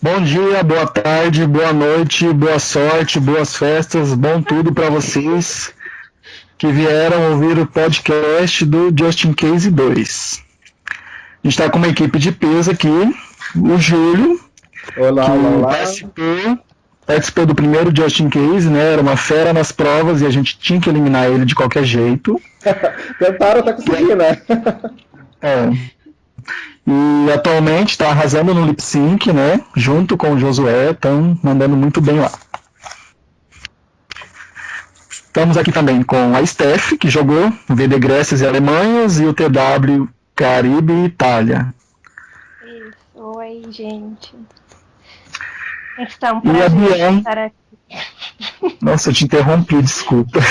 Bom dia, boa tarde, boa noite, boa sorte, boas festas, bom tudo para vocês que vieram ouvir o podcast do Just in Case 2. A gente está com uma equipe de peso aqui, o Júlio, Olá, olá, que olá. participou do primeiro Just in Case, né? Era uma fera nas provas e a gente tinha que eliminar ele de qualquer jeito. Tentaram, tá conseguindo, né? É. E atualmente está arrasando no lip sync, né? Junto com o Josué, estão mandando muito bem lá. Estamos aqui também com a Steph, que jogou VD Grécias e Alemanhas, e o TW Caribe e Itália. Isso. Oi, gente. Está um E a prazer Bianca. estar aqui. Nossa, eu te interrompi, desculpa.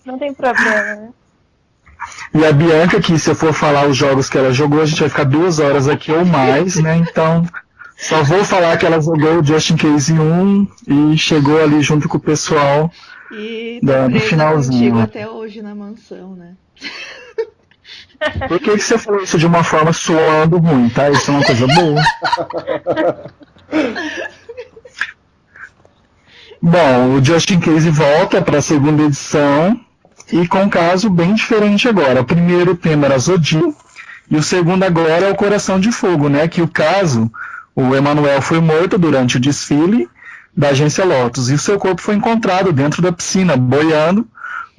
Não tem problema, né? E a Bianca, que se eu for falar os jogos que ela jogou, a gente vai ficar 2 horas aqui ou mais, né? Então, só vou falar que ela jogou o Just in Case 1 e chegou ali junto com o pessoal E tá do presa finalzinho. contigo até hoje na mansão, né? Por que você falou isso de uma forma soando ruim, tá? Isso é uma coisa boa. Bom, o Just in Case volta para a segunda edição e com um caso bem diferente agora. O primeiro tema era Zodíaco e o segundo agora é o Coração de Fogo, né? Que o caso, o Emanuel foi morto durante o desfile da agência Lotus e seu corpo foi encontrado dentro da piscina, boiando,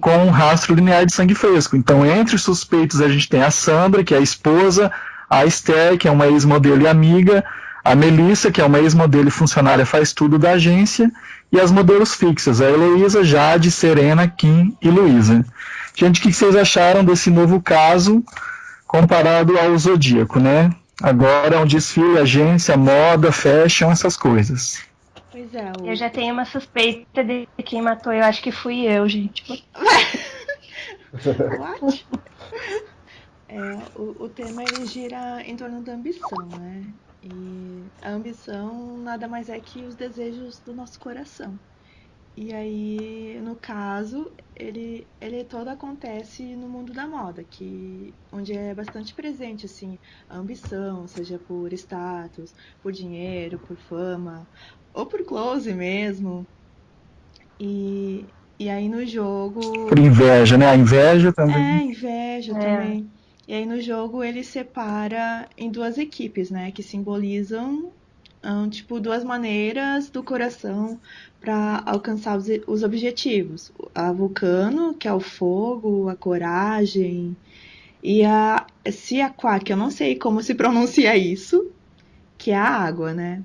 com um rastro linear de sangue fresco. Então, entre os suspeitos, a gente tem a Sandra, que é a esposa, a Esther, que é uma ex-modelo e amiga, a Melissa, que é uma ex-modelo e funcionária faz tudo da agência, e as modelos fixas, a Heloísa, Jade, Serena, Kim e Luísa. Gente, o que vocês acharam desse novo caso comparado ao Zodíaco, né? Agora é um desfile, agência, moda, fashion, essas coisas. Pois é, Eu já tenho uma suspeita de quem matou. Eu acho que fui eu, gente. What? O tema ele gira em torno da ambição, né? E a ambição nada mais é que os desejos do nosso coração. E aí, no caso, ele todo acontece no mundo da moda, onde é bastante presente, assim, a ambição, seja por status, por dinheiro, por fama, ou por close mesmo. E aí no jogo... Por inveja, né? A inveja também. Inveja também. E aí no jogo ele separa em duas equipes, né? Que simbolizam, tipo, duas maneiras do coração para alcançar os objetivos. A Vulcano, que é o fogo, a coragem, e a Siaqua, que eu não sei como se pronuncia isso, que é a água, né?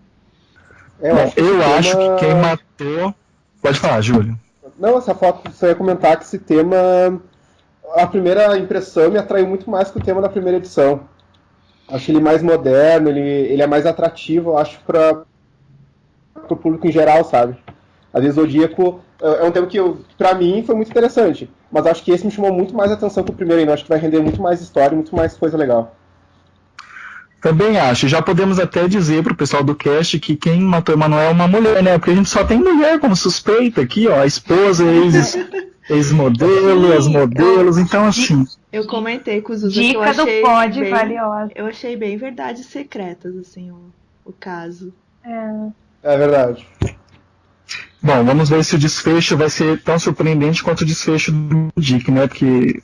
Eu acho que quem matou... Pode falar, Júlio. Não, essa foto, você ia comentar que esse tema, a primeira impressão me atraiu muito mais que o tema da primeira edição. Acho ele mais moderno, ele é mais atrativo, eu acho, para o público em geral, sabe? Às vezes o Zodíaco é um tema que, pra mim, foi muito interessante, mas acho que esse me chamou muito mais atenção que o primeiro ainda. Acho que vai render muito mais história, muito mais coisa legal. Também acho. Já podemos até dizer pro pessoal do cast que quem matou Emanuel é uma mulher, né? Porque a gente só tem mulher como suspeita aqui, ó. A esposa, ex-modelo, as modelos. Então, assim... Eu comentei com os Zuza que eu Dica do achei pod bem, valiosa. eu achei bem verdades secretas, assim, o caso. É verdade. Bom, vamos ver se o desfecho vai ser tão surpreendente quanto o desfecho do Dick, né? Porque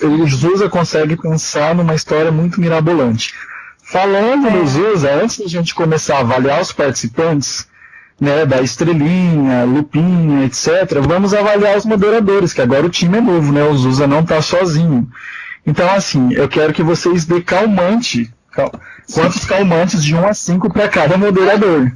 o Zusa consegue pensar numa história muito mirabolante. Falando no Zusa, antes da gente começar a avaliar os participantes, né, da Estrelinha, Lupinha, etc., vamos avaliar os moderadores, que agora o time é novo, né? O Zusa não está sozinho. Então, assim, eu quero que vocês dê calmante. Quantos calmantes de 1 a 5 para cada moderador?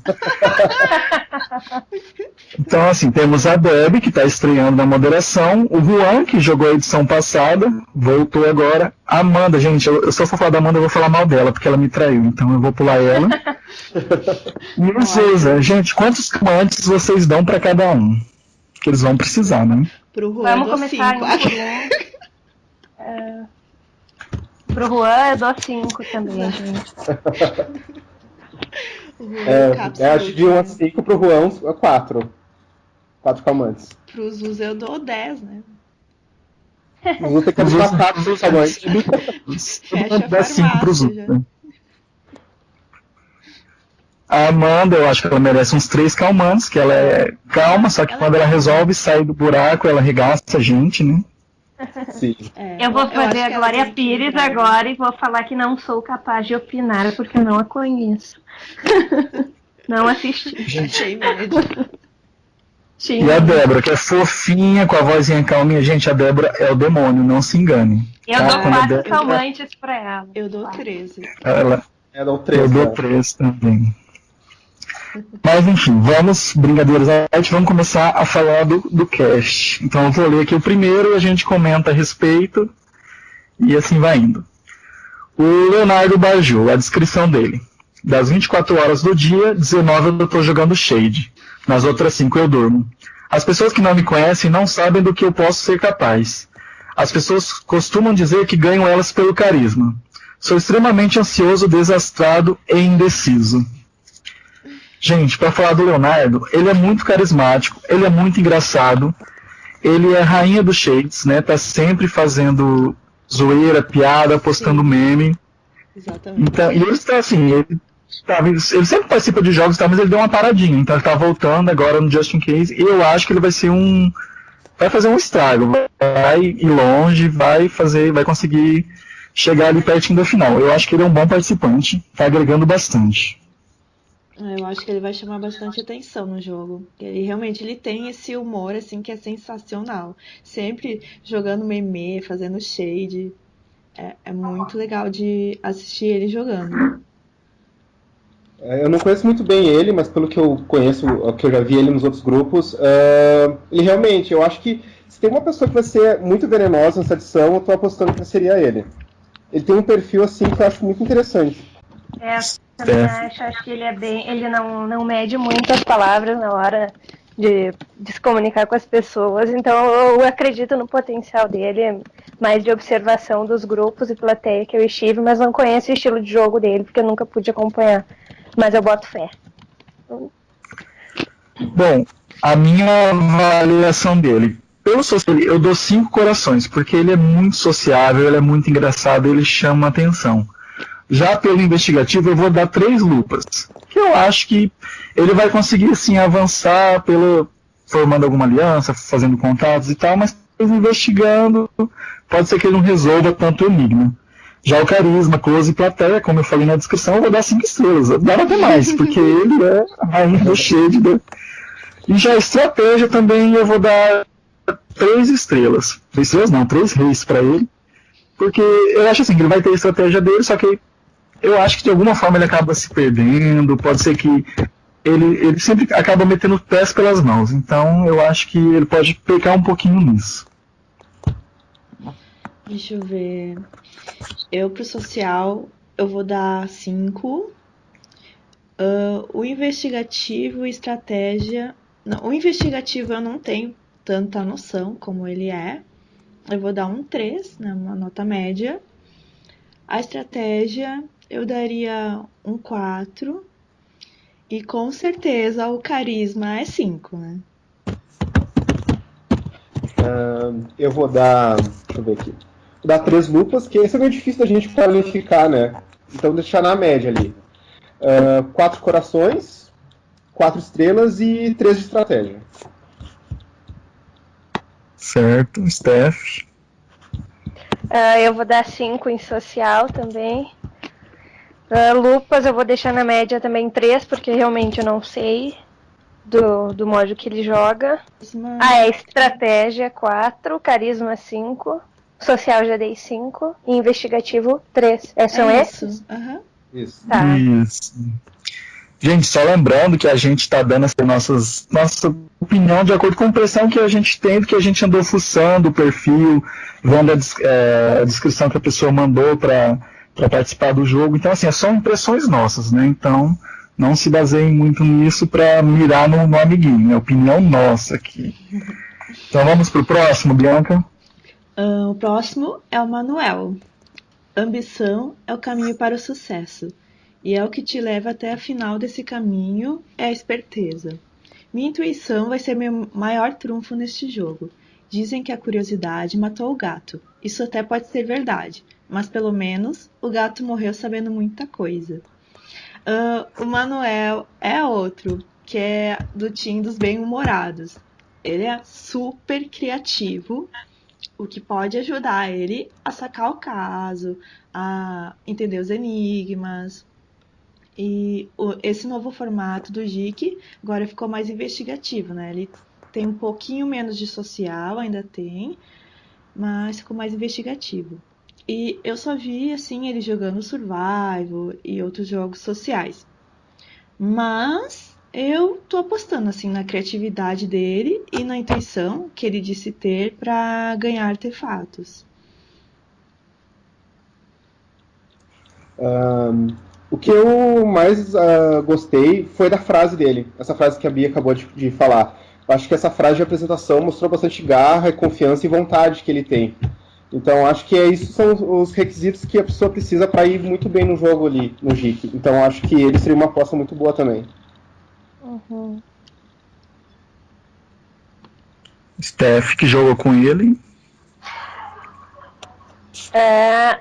Então, assim, temos a Deb, que está estreando na moderação, o Juan, que jogou a edição passada, voltou agora, a Amanda, gente, se eu for falar da Amanda, eu vou falar mal dela, porque ela me traiu, então eu vou pular ela. E o Zusa, gente, quantos calmantes vocês dão para cada um? Que eles vão precisar, né? Pro Juan Vamos eu dou começar 5. Pro Juan eu dou 5 também, gente. Acho que de 1 a 5 pro Juan, 4. 4 calmantes. Pro Zuza eu dou 10, né? O Zusa tem que abrir 4 dos calmantes. Fecha a farmácia já. A Amanda, eu acho que ela merece uns 3 calmantes, que ela é calma, só que Ela quando ela resolve sair do buraco, ela regaça a gente, né? Sim. Eu vou acho fazer a que ela Glória tem Pires equilibrado. agora e vou falar que não sou capaz de opinar porque eu não a conheço. Não assisti. Achei médio. E a Débora, que é fofinha, com a vozinha calminha. Gente, a Débora é o demônio, não se engane. Eu Tá? dou Quando a 4 Débora, calmantes pra ela. Eu dou 13. ela, Dá um eu 3, dou né? 3 também. Mas enfim, brincadeiras à parte, vamos começar a falar do cast. Então eu vou ler aqui o primeiro e a gente comenta a respeito e assim vai indo. O Leonardo Baju, a descrição dele. Das 24 horas do dia, 19 eu estou jogando Shade. Nas outras 5 eu durmo. As pessoas que não me conhecem não sabem do que eu posso ser capaz. As pessoas costumam dizer que ganho elas pelo carisma. Sou extremamente ansioso, desastrado e indeciso. Gente, para falar do Leonardo, ele é muito carismático, ele é muito engraçado, ele é rainha dos shades, né? Tá sempre fazendo zoeira, piada, postando Sim. meme. Exatamente. Então, e ele está assim, ele sempre participa de jogos, tá, mas ele deu uma paradinha, então ele tá voltando agora no Just In Case, e eu acho que ele vai ser vai fazer um estrago, vai ir longe, vai conseguir chegar ali pertinho da final. Eu acho que ele é um bom participante, tá agregando bastante. Eu acho que ele vai chamar bastante atenção no jogo. Ele realmente ele tem esse humor assim que é sensacional. Sempre jogando meme, fazendo shade. É muito legal de assistir ele jogando. Eu não conheço muito bem ele, mas pelo que eu conheço, o que eu já vi ele nos outros grupos, ele realmente, eu acho que se tem uma pessoa que vai ser muito venenosa nessa edição, eu tô apostando que seria ele. Ele tem um perfil assim que eu acho muito interessante. Também acho que ele é bem. Ele não mede muito as palavras na hora de se comunicar com as pessoas, então eu acredito no potencial dele, mais de observação dos grupos e plateia que eu estive, mas não conheço o estilo de jogo dele, porque eu nunca pude acompanhar. Mas eu boto fé. Bom, a minha avaliação dele. Pelo social, eu dou 5 corações, porque ele é muito sociável, ele é muito engraçado, ele chama atenção. Já pelo investigativo, eu vou dar 3 lupas. Que eu acho que ele vai conseguir, assim, avançar formando alguma aliança, fazendo contatos e tal, mas investigando, pode ser que ele não resolva tanto o enigma. Já o carisma, close e plateia, como eu falei na descrição, eu vou dar 5 estrelas. Dá até mais, porque ele é a rainha do shade. E já a estratégia também eu vou dar 3 estrelas. 3 estrelas não, 3 reis para ele. Porque eu acho assim, que ele vai ter a estratégia dele, só que eu acho que de alguma forma ele acaba se perdendo, pode ser que ele sempre acaba metendo pés pelas mãos, então eu acho que ele pode pecar um pouquinho nisso. Deixa eu ver. Eu pro social eu vou dar 5. O investigativo e estratégia. Não, o investigativo eu não tenho tanta noção como ele é. Eu vou dar um 3, né, uma nota média. A estratégia eu daria um 4. E com certeza o carisma é 5, né? Eu vou dar. Deixa eu ver aqui. Vou dar 3 lupas, que esse é meio difícil da gente qualificar, né? Então deixar na média ali. 4 corações, 4 estrelas e 3 de estratégia. Certo, Steph. Eu vou dar 5 em social também. Lupas eu vou deixar na média também 3, porque realmente eu não sei do modo que ele joga. Estratégia 4, carisma 5, social já dei 5 e investigativo 3. São esses? Uhum. Isso. Tá. Isso. Gente, só lembrando que a gente está dando essa nossa opinião de acordo com a impressão que a gente tem, do que a gente andou fuçando o perfil, vendo a descrição que a pessoa mandou para participar do jogo. Então, assim, são impressões nossas, né? Então, não se baseiem muito nisso para mirar no amiguinho, é opinião nossa aqui. Então, vamos pro próximo, Bianca? O próximo é o Manuel. Ambição é o caminho para o sucesso. E é o que te leva até a final desse caminho, é a esperteza. Minha intuição vai ser meu maior trunfo neste jogo. Dizem que a curiosidade matou o gato. Isso até pode ser verdade, mas pelo menos o gato morreu sabendo muita coisa. O Manuel é outro, que é do time dos bem-humorados. Ele é super criativo, o que pode ajudar ele a sacar o caso, a entender os enigmas. E esse novo formato do JIC agora ficou mais investigativo, né? Ele tem um pouquinho menos de social, ainda tem, mas ficou mais investigativo. E eu só vi, assim, ele jogando Survival e outros jogos sociais. Mas eu tô apostando, assim, na criatividade dele e na intuição que ele disse ter para ganhar artefatos. O que eu mais gostei foi da frase dele, essa frase que a Bia acabou de falar. Eu acho que essa frase de apresentação mostrou bastante garra, confiança e vontade que ele tem. Então acho que isso são os requisitos que a pessoa precisa para ir muito bem no jogo ali, no JIC. Então acho que ele seria uma aposta muito boa também. Uhum. Steph, que jogou com ele.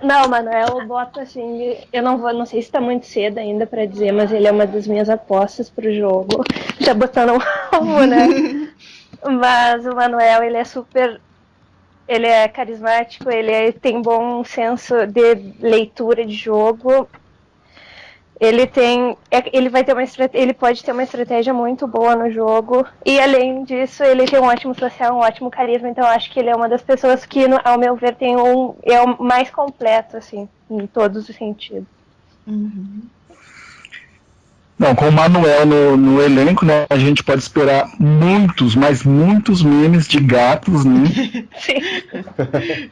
Não, Manuel, eu boto assim, eu não sei se tá muito cedo ainda pra dizer, mas ele é uma das minhas apostas pro jogo. Já botando um alvo, né? Mas o Manuel, ele é carismático, tem bom senso de leitura de jogo. Ele pode ter uma estratégia muito boa no jogo. E além disso, ele tem um ótimo social, um ótimo carisma. Então acho que ele é uma das pessoas que, ao meu ver, é o mais completo, assim, em todos os sentidos. Uhum. Não, com o Manuel no elenco, né, a gente pode esperar muitos, mas muitos memes de gatos, né? Sim.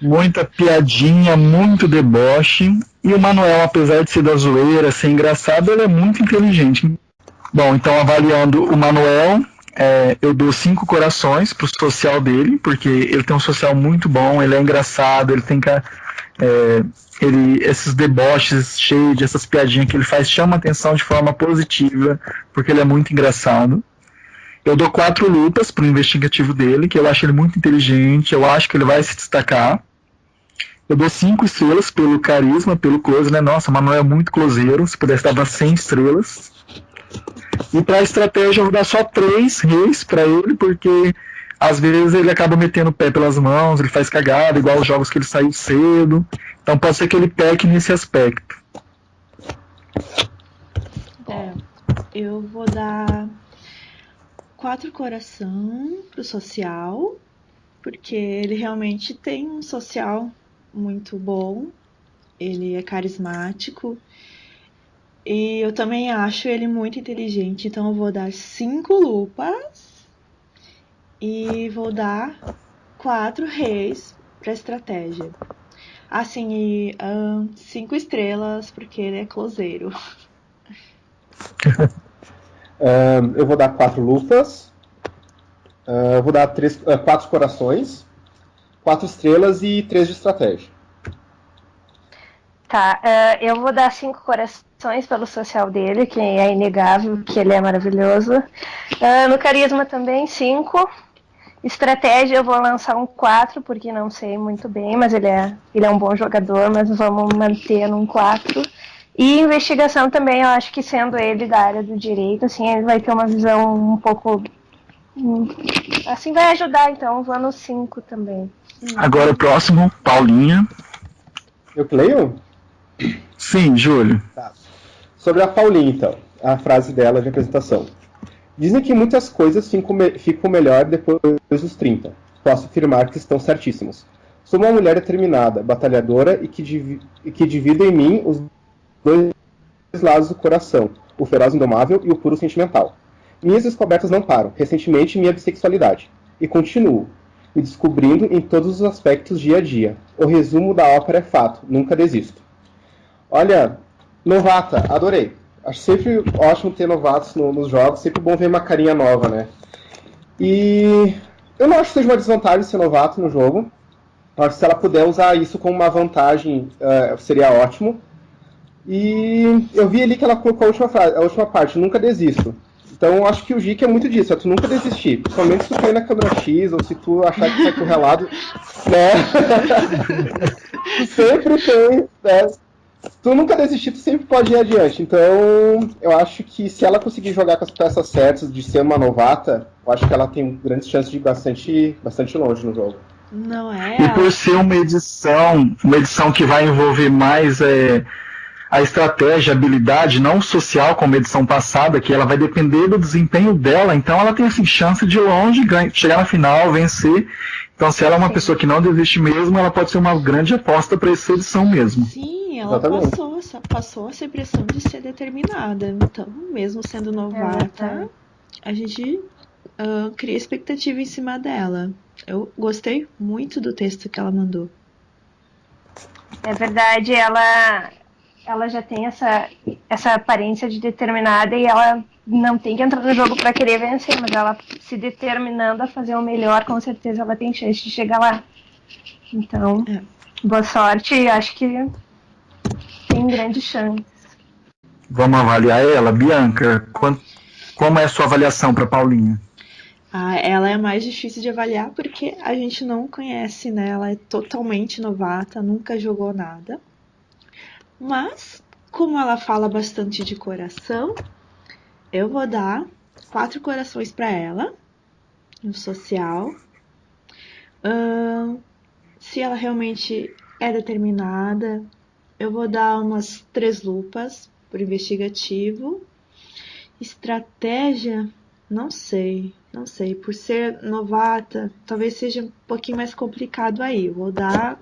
Muita piadinha, muito deboche. E o Manuel, apesar de ser da zoeira, ser engraçado, ele é muito inteligente. Bom, então avaliando o Manuel, eu dou 5 corações pro social dele, porque ele tem um social muito bom, ele é engraçado, ele tem esses deboches cheios de essas piadinhas que ele faz chamam a atenção de forma positiva, porque ele é muito engraçado. Eu dou 4 lutas pro investigativo dele, que eu acho ele muito inteligente, eu acho que ele vai se destacar. Eu dou 5 estrelas pelo carisma, pelo close, né? Nossa, o Manuel é muito closeiro, se pudesse dar 100 estrelas. E pra estratégia eu vou dar só 3 reis pra ele, porque às vezes ele acaba metendo o pé pelas mãos, ele faz cagada, igual os jogos que ele saiu cedo. Então pode ser que ele peque nesse aspecto. Eu vou dar 4 coração pro social, porque ele realmente tem um social muito bom, ele é carismático e eu também acho ele muito inteligente, então eu vou dar 5 lupas e vou dar 4 reis pra estratégia. Assim, 5 estrelas porque ele é closeiro. Eu vou dar 4 lupas, eu vou dar 4 corações, 4 estrelas e 3 de estratégia. Tá, eu vou dar 5 corações pelo social dele, que é inegável, que ele é maravilhoso. No carisma também, 5. Estratégia eu vou lançar um 4, porque não sei muito bem, mas ele é um bom jogador, mas vamos manter num 4. E investigação também, eu acho que sendo ele da área do direito, assim, ele vai ter uma visão um pouco... Assim, vai ajudar, então eu vou no 5 também. Agora o próximo, Paulinha. Eu que leio? Sim, Júlio. Tá. Sobre a Paulinha, então, a frase dela de apresentação. Dizem que muitas coisas ficam melhor depois dos 30. Posso afirmar que estão certíssimos. Sou uma mulher determinada, batalhadora e que divido em mim os dois lados do coração, o feroz indomável e o puro sentimental. Minhas descobertas não param, recentemente minha bissexualidade. E continuo, me descobrindo em todos os aspectos dia a dia. O resumo da ópera é fato, nunca desisto. Olha, novata, adorei. Acho sempre ótimo ter novatos nos jogos, sempre bom ver uma carinha nova, né? E eu não acho que seja uma desvantagem ser novato no jogo. Acho que se ela puder usar isso como uma vantagem, seria ótimo. E eu vi ali que ela colocou a última parte, nunca desisto. Então eu acho que o JIC é muito disso, é tu nunca desistir. Principalmente se tu cair na câmera X, ou se tu achar que sai correlado, né? Sempre tem, né? tu nunca desistir, tu sempre pode ir adiante. Então, eu acho que se ela conseguir jogar com as peças certas, de ser uma novata, eu acho que ela tem grandes chances de ir bastante longe no jogo. Não é? E por ser uma edição que vai envolver mais a estratégia, a habilidade, não social como a edição passada, que ela vai depender do desempenho dela, então ela tem assim, chance de ir longe, chegar na final, vencer. Então, se ela é uma pessoa que não desiste mesmo, ela pode ser uma grande aposta para essa edição mesmo. Sim, ela passou essa impressão de ser determinada. Então, mesmo sendo novata, a gente cria expectativa em cima dela. Eu gostei muito do texto que ela mandou. É verdade, ela já tem essa aparência de determinada e ela não tem que entrar no jogo para querer vencer, mas ela se determinando a fazer o melhor, com certeza ela tem chance de chegar lá. Então, boa sorte, acho que tem grande chance. Vamos avaliar ela, Bianca. Como é a sua avaliação para Paulinha? Ela é mais difícil de avaliar porque a gente não conhece, né? Ela é totalmente novata, nunca jogou nada. Mas, como ela fala bastante de coração, eu vou dar 4 corações para ela, no social. Se ela realmente é determinada, eu vou dar umas 3 lupas por investigativo. Estratégia, não sei. Por ser novata, talvez seja um pouquinho mais complicado aí. Eu vou dar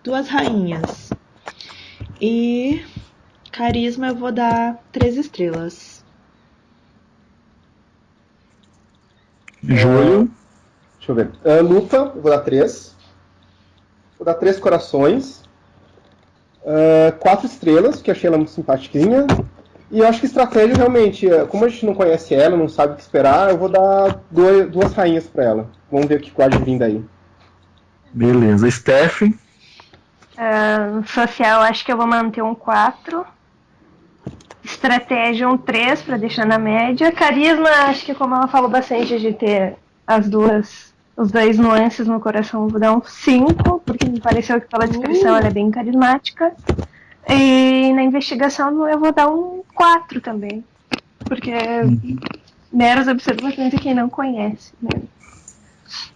2 rainhas. E carisma eu vou dar 3 estrelas. Júlio? Deixa eu ver. Lupa, eu vou dar 3. Vou dar 3 corações. 4 estrelas, porque achei ela muito simpatiquinha. E eu acho que estratégia realmente, como a gente não conhece ela, não sabe o que esperar, eu vou dar 2 rainhas pra ela. Vamos ver o que pode vir daí. Beleza. Steph? Social, acho que eu vou manter um 4. Estratégia, um 3 para deixar na média. Carisma, acho que como ela falou bastante de ter os 2 nuances no coração, eu vou dar um 5, porque me pareceu que pela descrição ela é bem carismática. E na investigação eu vou dar um 4 também, porque meras observações de quem não conhece. Né?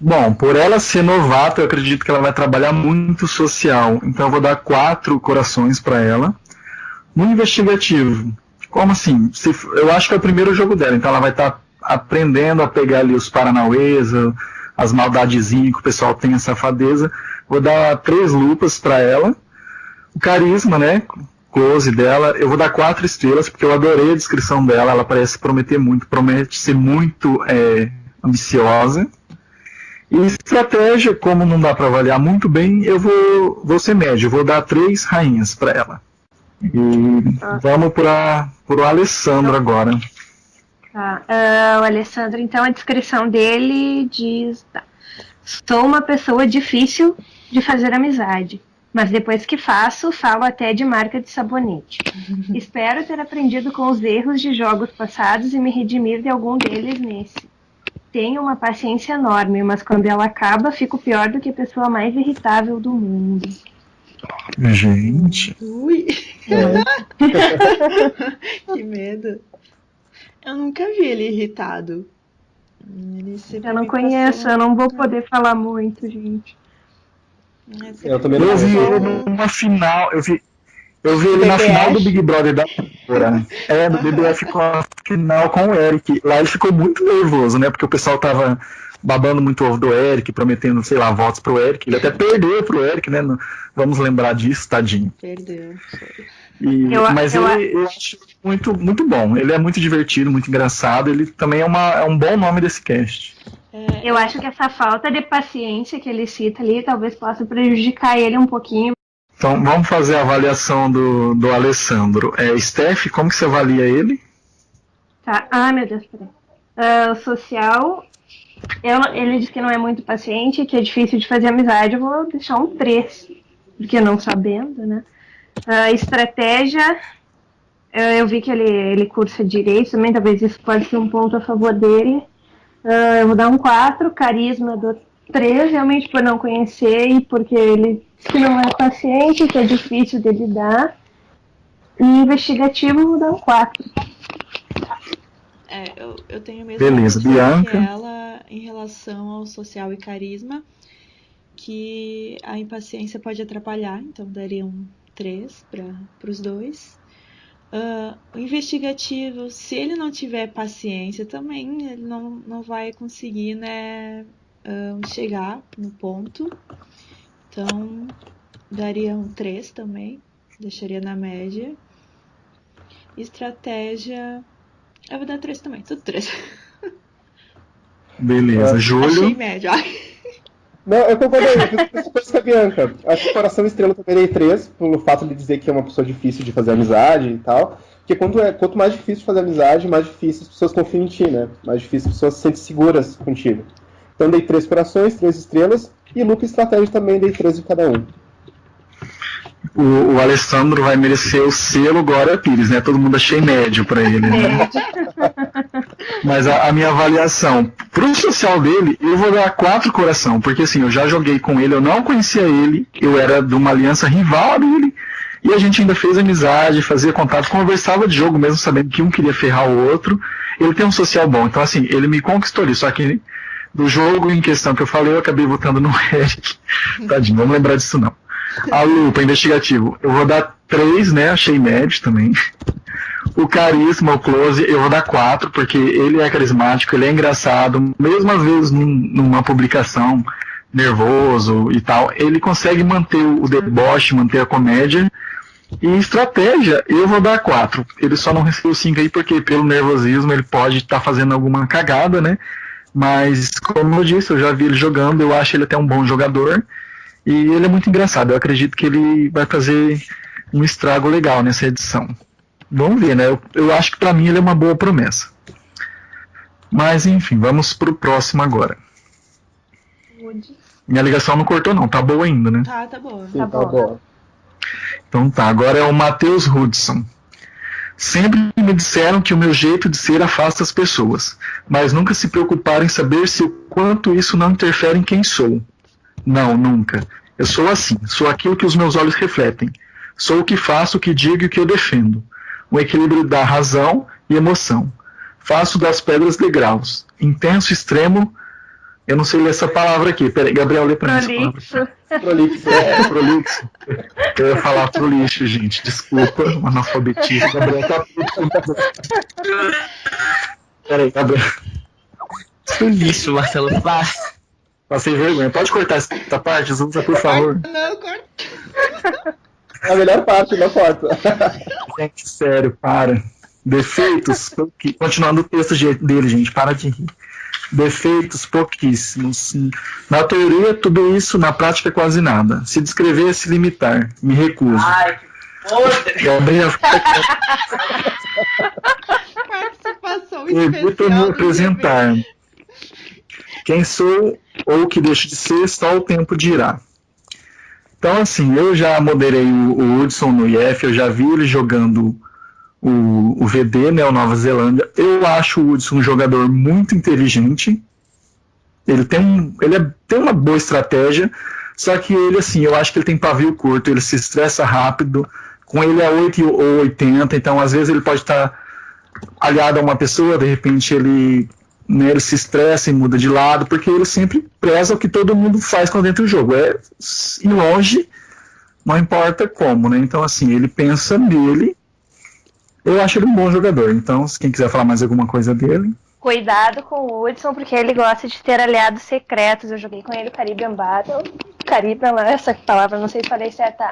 Bom, por ela ser novata, eu acredito que ela vai trabalhar muito social. Então eu vou dar 4 corações para ela. No investigativo, como assim? Eu acho que é o primeiro jogo dela, então ela vai estar aprendendo a pegar ali os paranauês, as maldadezinhas que o pessoal tem, a safadeza. Vou dar 3 lupas para ela. O carisma, né? Close dela, eu vou dar 4 estrelas, porque eu adorei a descrição dela. Ela parece prometer muito, promete ser muito ambiciosa. E estratégia, como não dá para avaliar muito bem, eu vou ser médio, eu vou dar 3 rainhas para ela. E vamos para o Alessandro agora. O Alessandro, então, a descrição dele diz: sou uma pessoa difícil de fazer amizade, mas depois que faço, falo até de marca de sabonete. Espero ter aprendido com os erros de jogos passados e me redimir de algum deles nesse. Tenho uma paciência enorme, mas quando ela acaba, fico pior do que a pessoa mais irritável do mundo. Gente. Ui! Que medo. Eu nunca vi ele irritado. Eu não conheço, eu não vou poder falar muito, gente. Eu também não Eu vi conheço. ele numa final, eu vi ele na final do Big Brother da Cultura. Do BBF com a final com o Eric. Lá ele ficou muito nervoso, né? Porque o pessoal tava babando muito o ovo do Eric, prometendo, sei lá, votos pro Eric. Ele até perdeu pro Eric, né? Vamos lembrar disso, tadinho. Perdeu. Mas eu acho muito, muito bom. Ele é muito divertido, muito engraçado. Ele também é um bom nome desse cast. Eu acho que essa falta de paciência que ele cita ali talvez possa prejudicar ele um pouquinho. Então, vamos fazer a avaliação do Alessandro. Steph, como que você avalia ele? Tá. Meu Deus, peraí. O social, ele diz que não é muito paciente, que é difícil de fazer amizade. Eu vou deixar um 3, porque não sabendo, né? Estratégia, eu vi que ele cursa direito também, talvez isso pode ser um ponto a favor dele. Eu vou dar um 4, carisma do 3, realmente por não conhecer e porque ele que não é paciente, que é difícil de lidar. E investigativo eu vou dar um 4. Eu tenho mesmo Beleza, que Bianca. ela em relação ao social e carisma, que a impaciência pode atrapalhar, então daria um 3 para os dois. O investigativo, se ele não tiver paciência também, ele não vai conseguir, né, chegar no ponto. Então, daria um 3 também, deixaria na média. Estratégia, eu vou dar 3 também, tudo 3. Beleza, Achei Júlio. médio. Não, eu concordei, eu fiz a mesma coisa que a Bianca. Acho que Coração Estrela também dei 3, pelo fato de dizer que é uma pessoa difícil de fazer amizade e tal. Porque quanto mais difícil de fazer amizade, mais difícil as pessoas confiam em ti, né? Mais difícil as pessoas se sentem seguras contigo. Então dei 3 corações, 3 estrelas, e Lupa e Estratégia também dei 3 em cada um. O Alessandro vai merecer o selo Glória Pires, né? Todo mundo achei médio pra ele, né? Mas a minha avaliação pro social dele, eu vou dar 4 coração, porque assim, eu já joguei com ele, eu não conhecia ele, eu era de uma aliança rival dele, e a gente ainda fez amizade, fazia contato, conversava de jogo mesmo, sabendo que um queria ferrar o outro. Ele tem um social bom, então assim, ele me conquistou ali, só que do jogo em questão que eu falei, eu acabei votando no Eric. Tadinho, vamos lembrar disso não. A Lupa, investigativo, eu vou dar 3, né? Achei médio também. O carisma, o close, eu vou dar 4, porque ele é carismático, ele é engraçado, mesmo às vezes numa publicação nervoso e tal, ele consegue manter o deboche, manter a comédia. E estratégia, eu vou dar 4. Ele só não recebeu 5 aí porque pelo nervosismo ele pode estar fazendo alguma cagada, né? Mas, como eu disse, eu já vi ele jogando, eu acho ele até um bom jogador. E ele é muito engraçado, eu acredito que ele vai fazer um estrago legal nessa edição. Vamos ver, né? Eu acho que pra mim ele é uma boa promessa. Mas enfim, vamos pro próximo agora. Minha ligação não cortou não, tá boa ainda, né? Tá boa. Sim, tá boa. Então tá, agora é o Matheus Hudson. Sempre me disseram que o meu jeito de ser afasta as pessoas, mas nunca se preocuparam em saber se o quanto isso não interfere em quem sou. Não, nunca. Eu sou assim, sou aquilo que os meus olhos refletem. Sou o que faço, o que digo e o que eu defendo. O equilíbrio da razão e emoção. Faço das pedras degraus. Intenso, extremo. Eu não sei ler essa palavra aqui. Peraí, Gabriel, lê pra mim essa palavra. Prolixo. Prolixo. Eu ia falar prolixo, gente. Desculpa, o analfabetismo. Gabriel tá puto. Peraí, Gabriel. Prolixo, Marcelo, faz. Passei vergonha. Pode cortar essa parte, Zuza, por favor. Não, corta. A melhor parte, não corta. Gente, sério, para. Defeitos, continuando o texto dele, gente, para de rir. Defeitos pouquíssimos. Na teoria, tudo isso, na prática, quase nada. Se descrever é se limitar. Me recuso. Ai, que podre. Gabriel, Participação evita me especial. apresentar. Quem sou ou o que deixo de ser, só o tempo dirá. Então, assim, eu já moderei o Hudson no IF, eu já vi ele jogando o VD, né, o Nova Zelândia. Eu acho o Hudson um jogador muito inteligente. Ele tem uma boa estratégia, só que ele, assim, eu acho que ele tem pavio curto, ele se estressa rápido. Com ele é 8 ou 80, então às vezes ele pode estar aliado a uma pessoa, de repente ele se estressa e muda de lado, porque ele sempre preza o que todo mundo faz quando entra o jogo. É ir longe, não importa como, né? Então, assim, ele pensa nele. Eu acho ele um bom jogador. Então, se quem quiser falar mais alguma coisa dele... Cuidado com o Hudson, porque ele gosta de ter aliados secretos. Eu joguei com ele o Caribbean Battle. Caribbean, essa palavra, não sei se falei certo.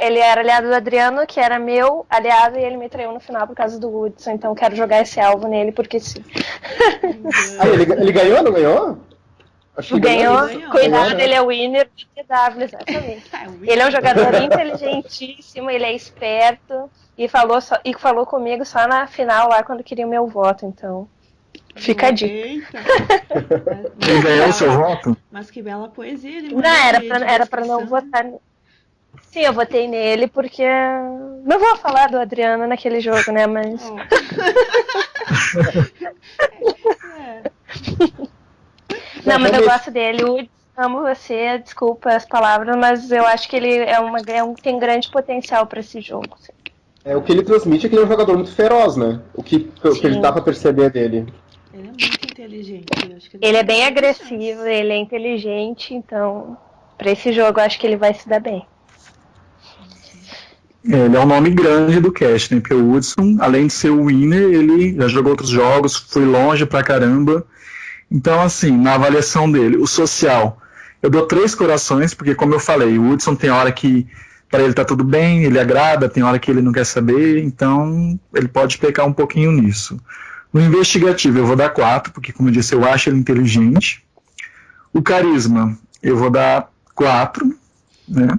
Ele era aliado do Adriano, que era meu aliado, e ele me traiu no final por causa do Hudson. Então quero jogar esse alvo nele, porque sim. Ele ganhou, não ganhou? Acho que Ganhou. Cuidado, né? ele é o winner do TW, exatamente. Ele é um jogador inteligentíssimo, ele é esperto, e falou comigo só na final, lá, quando queria o meu voto, então... Fica a dica. Ele ganhou o seu voto? Mas que bela poesia. Ele não, era pra não votar. Sim, eu votei nele porque... Não vou falar do Adriano naquele jogo, né, mas... Não, mas eu gosto dele. Amo você, desculpa as palavras, mas eu acho que ele tem grande potencial pra esse jogo. Sim. O que ele transmite é que ele é um jogador muito feroz, né? O que Sim. dá pra perceber dele. Ele é muito inteligente. Eu acho que Ele é bem tem muita agressivo, chance. ele é inteligente, então pra esse jogo eu acho que ele vai se dar bem. Ele é um nome grande do cast, né? Porque o Woodson, além de ser o winner, ele já jogou outros jogos, foi longe pra caramba. Então, assim, na avaliação dele, o social, eu dou 3 corações, porque como eu falei, o Woodson tem hora que para ele tá tudo bem, ele agrada, tem hora que ele não quer saber, então ele pode pecar um pouquinho nisso. No investigativo eu vou dar 4, porque como eu disse, eu acho ele inteligente. O carisma eu vou dar 4, né?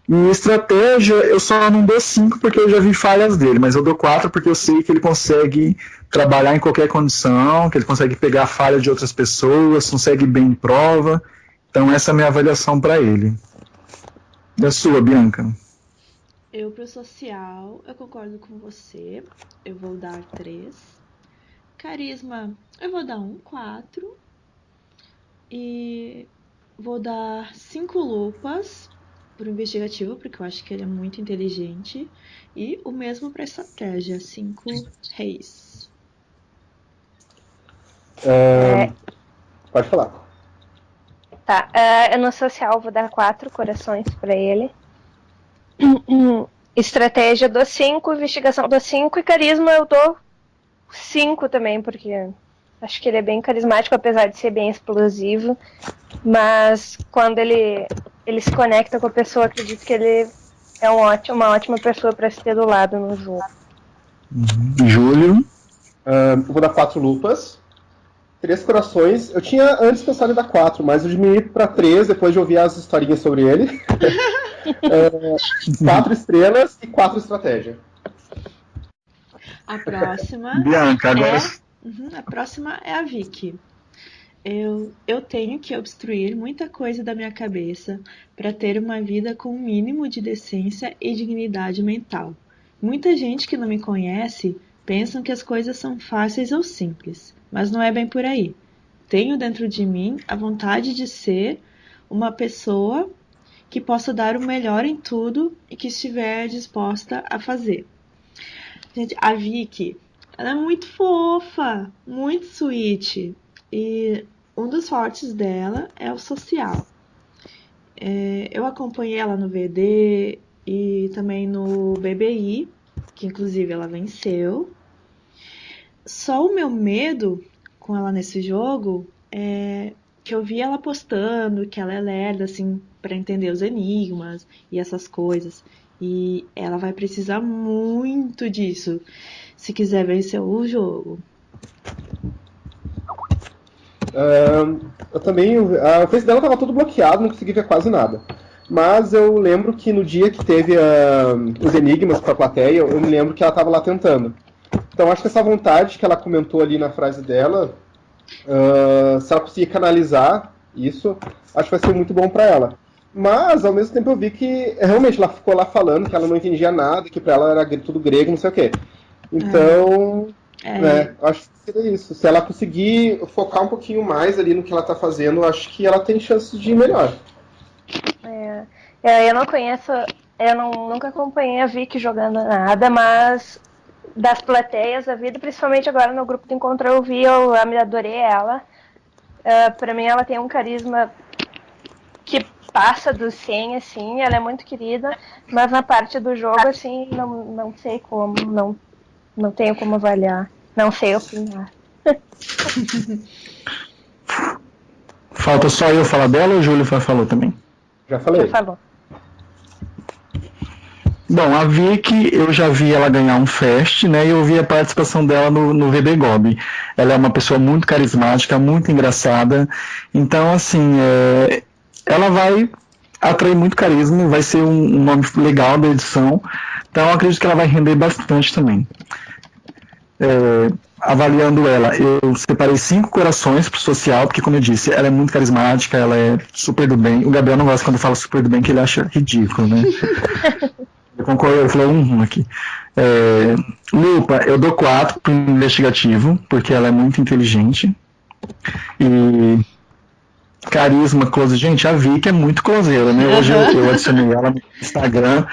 E estratégia eu só não dou 5 porque eu já vi falhas dele, mas eu dou 4 porque eu sei que ele consegue trabalhar em qualquer condição, que ele consegue pegar falha de outras pessoas, consegue bem em prova. Então essa é a minha avaliação para ele. E a sua, Bianca? Eu, pro social, eu concordo com você. Eu vou dar 3. Carisma, eu vou dar 4. E vou dar 5 lupas pro investigativo, porque eu acho que ele é muito inteligente. E o mesmo pra estratégia, 5 reis. Pode falar. Tá, no social eu vou dar 4 corações pra ele. Estratégia eu dou 5, investigação eu dou 5 e carisma eu dou 5 também, porque acho que ele é bem carismático, apesar de ser bem explosivo. Mas quando ele se conecta com a pessoa, acredito que ele é uma ótima pessoa para se ter do lado no jogo. Júlio? Eu vou dar 4 lupas. 3 corações. Eu tinha antes pensado em dar 4, mas eu diminui para 3 depois de ouvir as historinhas sobre ele. 4 estrelas e 4 estratégia. A próxima Bianca, agora. a próxima é a Vicky. Eu tenho que obstruir muita coisa da minha cabeça para ter uma vida com um mínimo de decência e dignidade mental. Muita gente que não me conhece pensa que as coisas são fáceis ou simples, mas não é bem por aí. Tenho dentro de mim a vontade de ser uma pessoa que possa dar o melhor em tudo e que estiver disposta a fazer. Gente, a Vicky, ela é muito fofa, muito sweet. E um dos fortes dela é o social. Eu acompanhei ela no VD e também no BBI, que inclusive ela venceu. Só o meu medo com ela nesse jogo é que eu vi ela postando que ela é lerda, assim, para entender os enigmas e essas coisas. E ela vai precisar muito disso se quiser vencer o jogo. Eu também. O Face dela tava todo bloqueado, não consegui ver quase nada. Mas eu lembro que no dia que teve os enigmas pra plateia, eu me lembro que ela tava lá tentando. Então acho que essa vontade que ela comentou ali na frase dela, se ela conseguir canalizar isso, acho que vai ser muito bom pra ela. Mas ao mesmo tempo eu vi que realmente ela ficou lá falando que ela não entendia nada, que pra ela era tudo grego, não sei o quê. Então. Acho que seria isso. Se ela conseguir focar um pouquinho mais ali no que ela tá fazendo, acho que ela tem chance de ir melhor. Eu não conheço, nunca acompanhei a Vicky jogando nada, mas das plateias da vida, principalmente agora no grupo de encontro eu vi, eu adorei ela. Pra mim ela tem um carisma que passa do 100, assim, ela é muito querida, mas na parte do jogo, assim, não sei como, não tenho como avaliar. Não sei opinar. Falta só eu falar dela ou o Júlio falou também? Já falei. Já falou. Bom, a Vicky, eu já vi ela ganhar um Fest, né? E eu vi a participação dela no VB Gob. Ela é uma pessoa muito carismática, muito engraçada. Então, assim, ela vai atrair muito carisma, vai ser um nome legal da edição. Então, eu acredito que ela vai render bastante também. Avaliando ela, eu separei 5 corações pro social, porque como eu disse, ela é muito carismática, ela é super do bem. O Gabriel não gosta quando fala super do bem, que ele acha ridículo, né? Eu concordo, ele falou aqui. Lupa, eu dou 4 pro investigativo, porque ela é muito inteligente. E Carisma, close. Gente, a Vicky é muito closeira, né? Hoje eu adicionei ela no Instagram.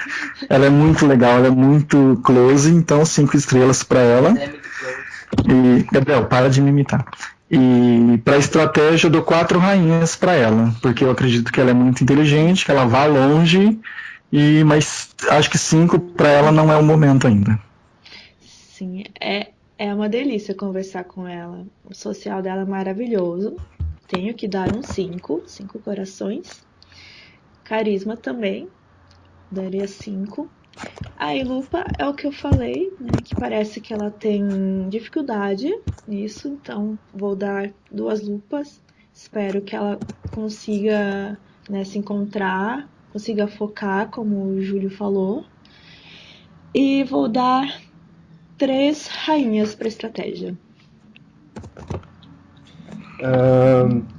Ela é muito legal, ela é muito close, então 5 estrelas pra ela. Ela é muito close. E, Gabriel, para de me imitar. E pra estratégia eu dou 4 rainhas pra ela, porque eu acredito que ela é muito inteligente, que ela vá longe, mas acho que 5 pra ela não é o momento ainda. Sim, é uma delícia conversar com ela. O social dela é maravilhoso. Tenho que dar um 5 corações. Carisma também, daria 5. A Lupa é o que eu falei, né, que parece que ela tem dificuldade nisso, então vou dar 2 lupas. Espero que ela consiga, né, se encontrar, consiga focar, como o Júlio falou. E vou dar 3 rainhas para estratégia.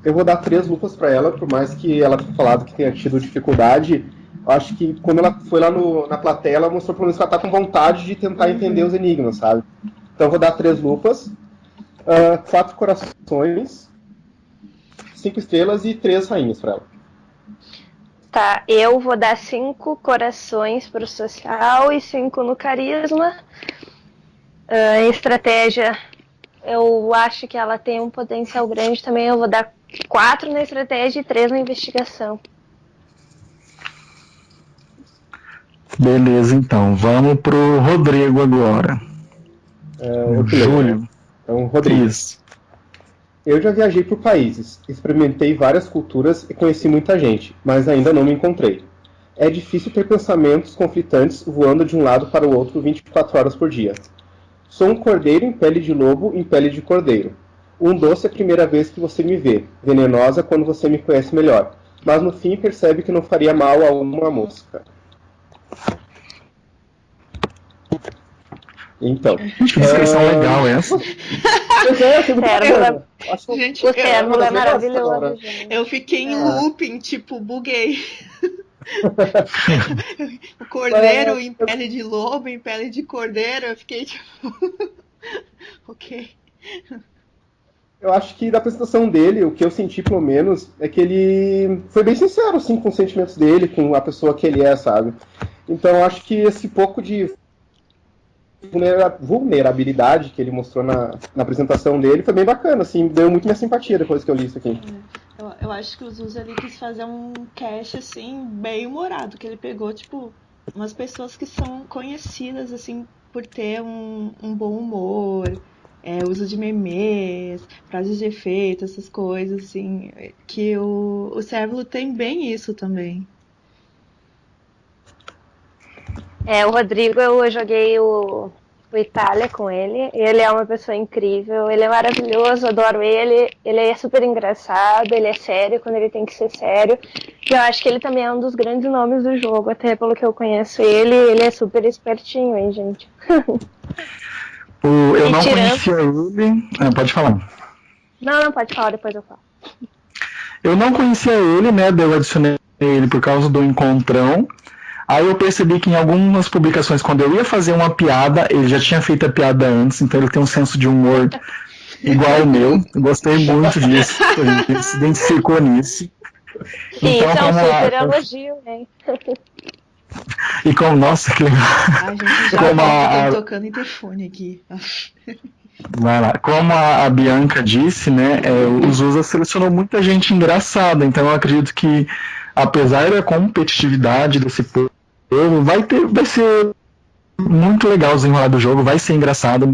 Eu vou dar 3 lupas para ela, por mais que ela tenha falado que tenha tido dificuldade. Eu acho que quando ela foi lá na plateia, ela mostrou pelo menos que ela tá com vontade de tentar entender os enigmas, sabe? Então eu vou dar 3 lupas, 4 corações, 5 estrelas e 3 rainhas para ela. Tá, eu vou dar 5 corações pro social e 5 no carisma. Em estratégia, eu acho que ela tem um potencial grande também. Eu vou dar 4 na estratégia e 3 na investigação. Beleza, então. Vamos pro Rodrigo agora. O Júlio. Então, Rodrigo. Isso. Eu já viajei por países, experimentei várias culturas e conheci muita gente, mas ainda não me encontrei. É difícil ter pensamentos conflitantes voando de um lado para o outro 24 horas por dia. Sou um cordeiro em pele de lobo, em pele de cordeiro. Um doce é a primeira vez que você me vê, venenosa quando você me conhece melhor, mas no fim percebe que não faria mal a uma mosca. Então. Gente, que descrição legal essa. Pois é, achei muito bacana. Gente, O Cérvulo é maravilhoso, gente. eu fiquei em looping, tipo, buguei. O cordeiro em pele de lobo, em pele de cordeiro, eu fiquei tipo... ok. Eu acho que da apresentação dele, o que eu senti pelo menos, é que ele foi bem sincero, assim, com os sentimentos dele, com a pessoa que ele é, sabe? Então eu acho que esse pouco de vulnerabilidade que ele mostrou na apresentação dele foi bem bacana, assim, deu muito minha simpatia depois que eu li isso aqui. Eu acho que o Zuz ali quis fazer um cast, assim, bem humorado, que ele pegou, tipo, umas pessoas que são conhecidas, assim, por ter um bom humor, uso de memes, frases de efeito, essas coisas, assim, que o Cérvulo tem bem isso também. O Rodrigo, eu joguei o Itália com ele. Ele é uma pessoa incrível, ele é maravilhoso, adoro ele. Ele é super engraçado, ele é sério quando ele tem que ser sério. E eu acho que ele também é um dos grandes nomes do jogo, até pelo que eu conheço ele. Ele é super espertinho, hein, gente? Eu não conhecia ele. Pode falar. Não, pode falar, depois eu falo. Eu não conhecia ele, né? Eu adicionei ele por causa do encontrão. Aí eu percebi que em algumas publicações, quando eu ia fazer uma piada, ele já tinha feito a piada antes, então ele tem um senso de humor igual ao meu. Eu gostei muito disso, a gente se identificou nisso. Então, isso é um super elogio, né? E como, nossa, que legal. A gente já tá tocando interfone aqui. Vai lá. Como a Bianca disse, né, o Zusa selecionou muita gente engraçada, então eu acredito que, apesar da competitividade desse povo, vai ser muito legal o desenrolar do jogo, vai ser engraçado,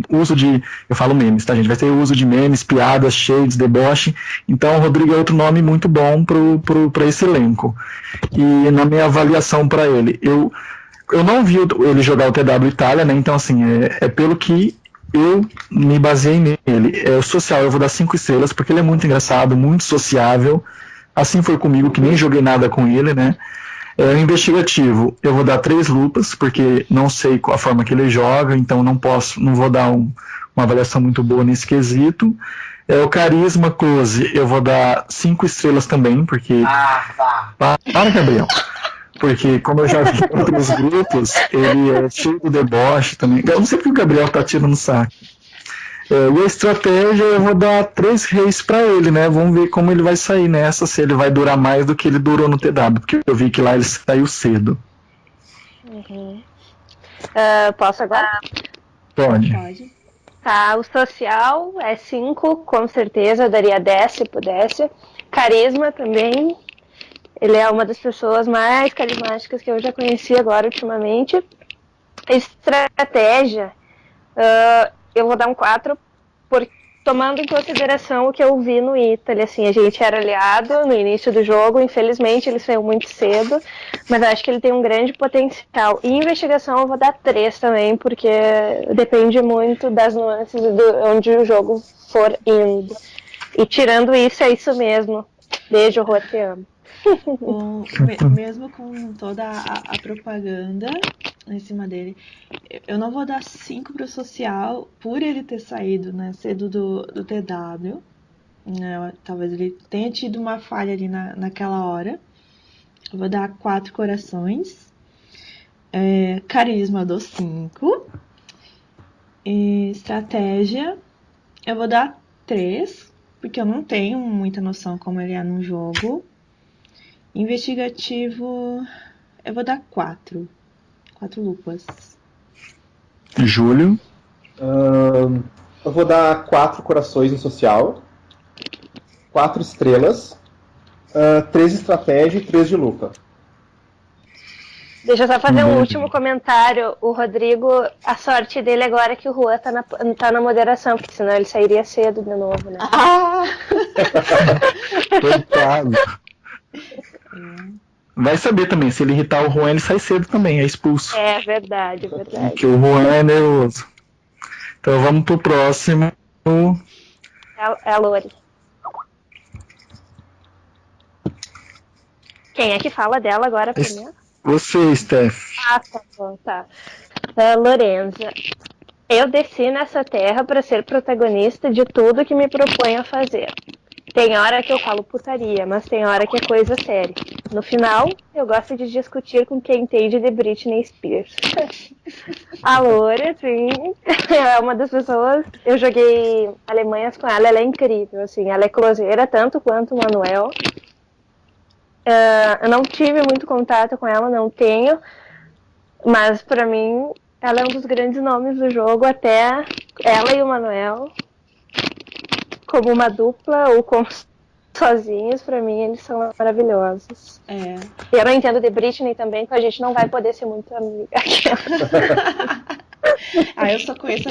eu falo memes, tá, gente? Vai ter uso de memes, piadas, shades, deboche, então o Rodrigo é outro nome muito bom pra esse elenco. E na minha avaliação pra ele, eu não vi ele jogar o TW Itália, né, então assim, pelo que eu me baseei nele. O social eu vou dar 5 estrelas, porque ele é muito engraçado, muito sociável, assim foi comigo, que nem joguei nada com ele, né. Investigativo, eu vou dar 3 lupas, porque não sei a forma que ele joga, então não vou dar uma avaliação muito boa nesse quesito. O carisma, close, eu vou dar 5 estrelas também, porque... Para, Gabriel. Porque, como eu já vi em outros grupos, ele é cheio de deboche também. Eu não sei porque o Gabriel tá tirando saco. E a estratégia, eu vou dar 3 reis pra ele, né? Vamos ver como ele vai sair nessa, se ele vai durar mais do que ele durou no TW, porque eu vi que lá ele saiu cedo. Posso agora? Pode. Pode. Tá, o social é 5, com certeza, daria 10 se pudesse. Carisma também. Ele é uma das pessoas mais carismáticas que eu já conheci agora ultimamente. Estratégia, eu vou dar um 4, tomando em consideração o que eu vi no Italy. Assim, a gente era aliado no início do jogo, infelizmente ele saiu muito cedo, mas acho que ele tem um grande potencial. E investigação eu vou dar 3 também, porque depende muito das nuances onde o jogo for indo. E tirando isso, é isso mesmo. Beijo, Rô, te amo. Mesmo com toda a propaganda em cima dele, eu não vou dar 5 pro social por ele ter saído, né, cedo do TW. Talvez ele tenha tido uma falha ali naquela hora. Eu vou dar 4 corações. Carisma eu dou 5. Estratégia eu vou dar 3, porque eu não tenho muita noção como ele é no jogo. Investigativo, eu vou dar 4. 4 lupas. Júlio. Eu vou dar 4 corações no social, 4 estrelas, 3 de estratégia e 3 de lupa. Deixa eu só fazer um último comentário. O Rodrigo, a sorte dele agora é que o Juan tá na moderação, porque senão ele sairia cedo de novo, né? Coitado. Vai saber também, se ele irritar o Juan, ele sai cedo também, é expulso. É verdade, verdade. Porque o Juan é nervoso. Então vamos pro próximo. É a Lori. Quem é que fala dela agora primeiro? Você, Steph. Ah, tá bom, tá. Lorenza. Eu desci nessa terra para ser protagonista de tudo que me proponho a fazer. Tem hora que eu falo putaria, mas tem hora que é coisa séria. No final, eu gosto de discutir com quem entende de Britney Spears. A Lore, assim, é uma das pessoas... Eu joguei Alemanhas com ela, ela é incrível, assim. Ela é closeira tanto quanto o Manuel. Eu não tive muito contato com ela, não tenho. Mas, pra mim, ela é um dos grandes nomes do jogo, até ela e o Manuel. Como uma dupla ou como sozinhos, pra mim eles são maravilhosos. Eu não entendo de Britney também, então a gente não vai poder ser muito amiga. Eu só conheço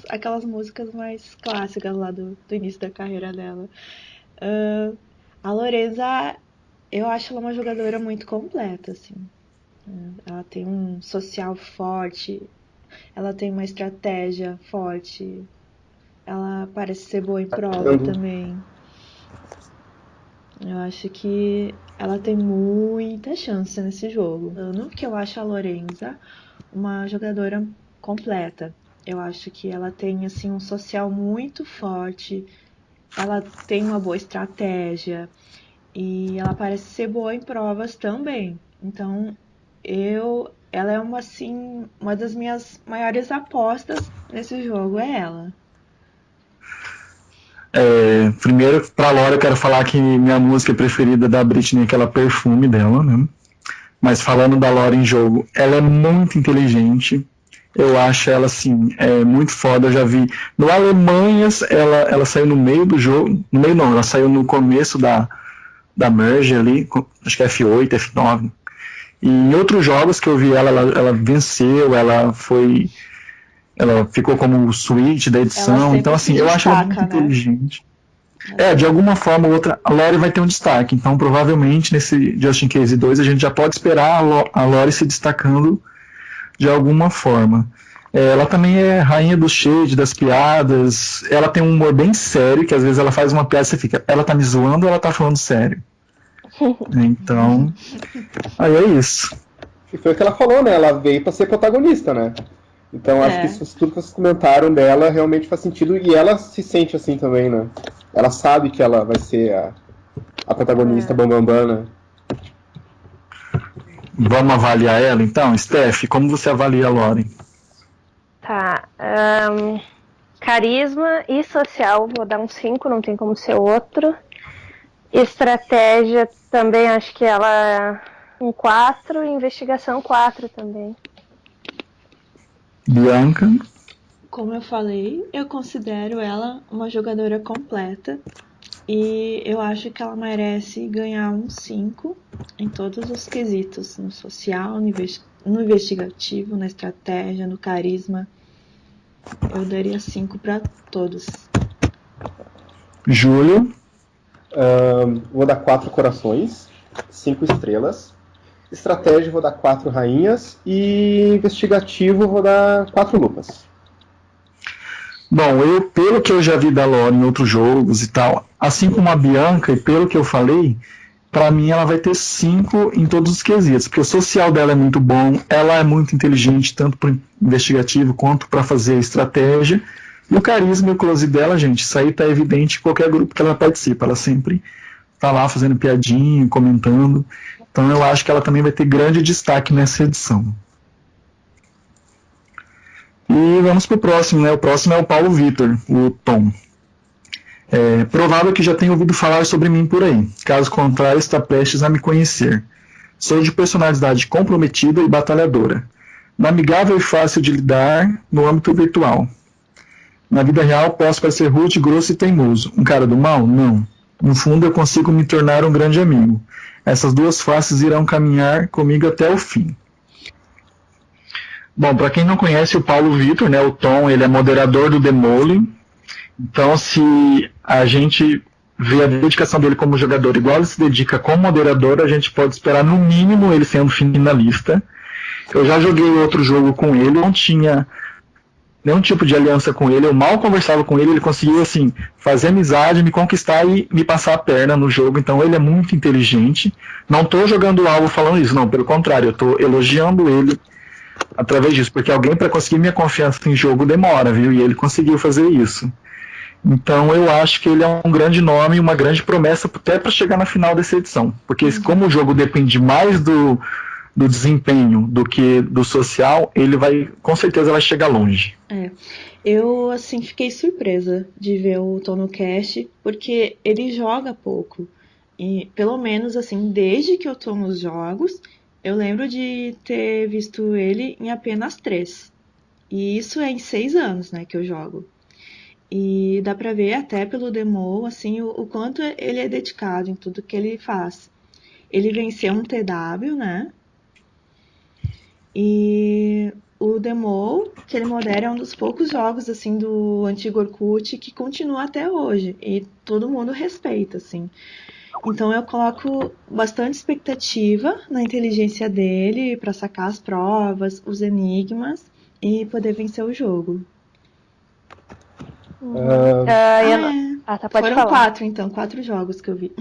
aquelas músicas mais clássicas lá do início da carreira dela. A Lorenza, eu acho ela uma jogadora muito completa, assim. Ela tem um social forte, ela tem uma estratégia forte. Ela parece ser boa em prova também. Eu acho que ela tem muita chance nesse jogo. Que eu acho a Lorenza uma jogadora completa. Eu acho que ela tem assim um social muito forte. Ela tem uma boa estratégia e ela parece ser boa em provas também. Então, ela é uma das minhas maiores apostas nesse jogo é ela. Primeiro, pra Laura, eu quero falar que minha música preferida da Britney é aquela Perfume dela, né? Mas falando da Laura em jogo, ela é muito inteligente. Eu acho ela, assim, muito foda. Eu já vi. No Alemanhas, ela saiu no meio do jogo. No meio não, ela saiu no começo da Merge ali. Acho que é F8, F9. E em outros jogos que eu vi ela venceu, ela ficou como suíte da edição, então assim, eu acho ela muito inteligente. De alguma forma ou outra, a Lori vai ter um destaque, então provavelmente nesse Just in Case 2 a gente já pode esperar a Lori se destacando de alguma forma. Ela também é rainha do shade, das piadas, ela tem um humor bem sério, que às vezes ela faz uma piada e você fica, ela tá me zoando ou ela tá falando sério? Então, aí é isso. E foi o que ela falou, né? Ela veio pra ser protagonista, né? Então acho que isso tudo que vocês comentaram dela realmente faz sentido e ela se sente assim também, né? Ela sabe que ela vai ser a protagonista bambambam, né? Vamos avaliar ela então? Steph, como você avalia a Lauren? Tá. Carisma e social, vou dar um 5, não tem como ser outro. Estratégia também, acho que ela é um 4, e investigação 4 também. Bianca. Como eu falei, eu considero ela uma jogadora completa e eu acho que ela merece ganhar um 5 em todos os quesitos, no social, no investigativo, na estratégia, no carisma. Eu daria 5 para todos. Júlio. Vou dar 4 corações, 5 estrelas. Estratégia vou dar 4 rainhas. E investigativo vou dar 4 lupas. Bom, pelo que eu já vi da Lore em outros jogos e tal, assim como a Bianca, e pelo que eu falei, pra mim ela vai ter 5 em todos os quesitos, porque o social dela é muito bom, ela é muito inteligente, tanto para investigativo quanto para fazer estratégia, e o carisma e o close dela, gente, isso aí tá evidente em qualquer grupo que ela participa, ela sempre tá lá fazendo piadinha, comentando, então eu acho que ela também vai ter grande destaque nessa edição. E vamos para o próximo, né? O próximo é o Paulo Vitor, o Tom. É provável que já tenha ouvido falar sobre mim por aí. Caso contrário, está prestes a me conhecer. Sou de personalidade comprometida e batalhadora. Amigável e fácil de lidar no âmbito virtual. Na vida real, posso parecer rude, grosso e teimoso. Um cara do mal? Não. No fundo, eu consigo me tornar um grande amigo. Essas duas faces irão caminhar comigo até o fim. Bom, para quem não conhece o Paulo Vitor, né, o Tom, ele é moderador do Demole. Então, se a gente vê a dedicação dele como jogador igual ele se dedica como moderador, a gente pode esperar no mínimo ele sendo finalista. Eu já joguei outro jogo com ele, não tinha nenhum tipo de aliança com ele, eu mal conversava com ele, ele conseguiu assim, fazer amizade, me conquistar e me passar a perna no jogo, então ele é muito inteligente. Não estou jogando o alvo falando isso, não, pelo contrário, eu estou elogiando ele através disso, porque alguém para conseguir minha confiança em jogo demora, viu? E ele conseguiu fazer isso. Então eu acho que ele é um grande nome e uma grande promessa até para chegar na final dessa edição, porque como o jogo depende mais do desempenho do que do social, ele vai, com certeza vai chegar longe. Eu assim fiquei surpresa de ver o Tom no cast, porque ele joga pouco. E pelo menos assim, desde que eu tô nos jogos, eu lembro de ter visto ele em apenas 3. E isso é em 6 anos, né, que eu jogo. E dá pra ver até pelo demo, assim, o quanto ele é dedicado em tudo que ele faz. Ele venceu um TW, né? E o demo que ele modera é um dos poucos jogos, assim, do antigo Orkut que continua até hoje. E todo mundo respeita, assim. Então eu coloco bastante expectativa na inteligência dele para sacar as provas, os enigmas e poder vencer o jogo. Pode Foram falar. 4 jogos que eu vi.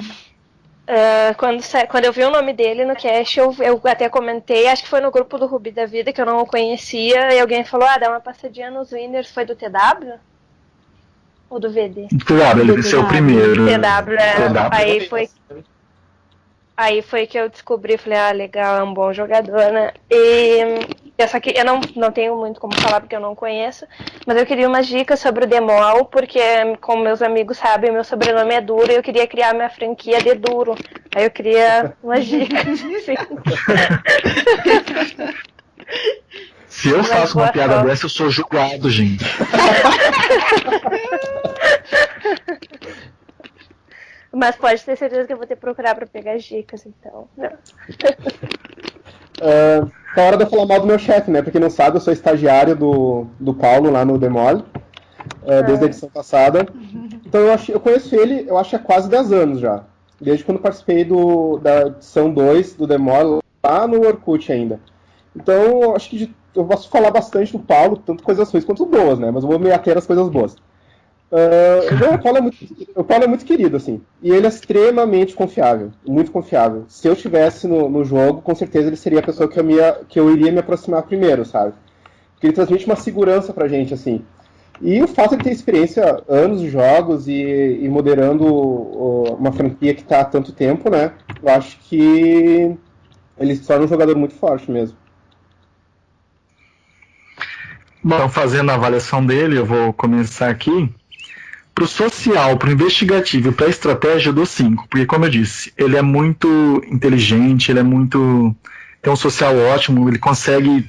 Quando eu vi o nome dele no cast, eu até comentei, acho que foi no grupo do Rubi da Vida, que eu não o conhecia, e alguém falou, dá uma passadinha nos winners, foi do TW? Ou do VD? Claro, ele venceu o primeiro. TW, aí foi que eu descobri, falei, legal, é um bom jogador, né? E essa aqui, eu não tenho muito como falar porque eu não conheço, mas eu queria umas dicas sobre o Demol, porque, como meus amigos sabem, meu sobrenome é Duro e eu queria criar minha franquia de Duro. Aí eu queria umas dicas, assim. Se eu faço uma piada dessa, eu sou julgado, gente. Mas pode ter certeza que eu vou ter que procurar pra pegar as dicas, então. Tá hora de eu falar mal do meu chefe, né? Pra quem não sabe, eu sou estagiário do Paulo lá no Demole, desde a edição passada. Então eu conheço ele, eu acho que há quase 10 anos já. Desde quando participei da edição 2 do Demole, lá no Orkut ainda. Então eu acho que eu posso falar bastante do Paulo, tanto coisas ruins quanto boas, né? Mas eu vou me ater às coisas boas. O Paulo é muito querido, assim. E ele é extremamente confiável. Muito confiável. Se eu estivesse no jogo, com certeza ele seria a pessoa que eu iria me aproximar primeiro, sabe? Porque ele transmite uma segurança pra gente, assim. E o fato de ele ter experiência, anos de jogos e moderando uma franquia que tá há tanto tempo, né? Eu acho que ele se torna um jogador muito forte mesmo. Bom, então, fazendo a avaliação dele, eu vou começar aqui. Para o social, para o investigativo e para a estratégia, eu dou 5, porque, como eu disse, ele é muito inteligente, ele é muito. Tem um social ótimo, ele consegue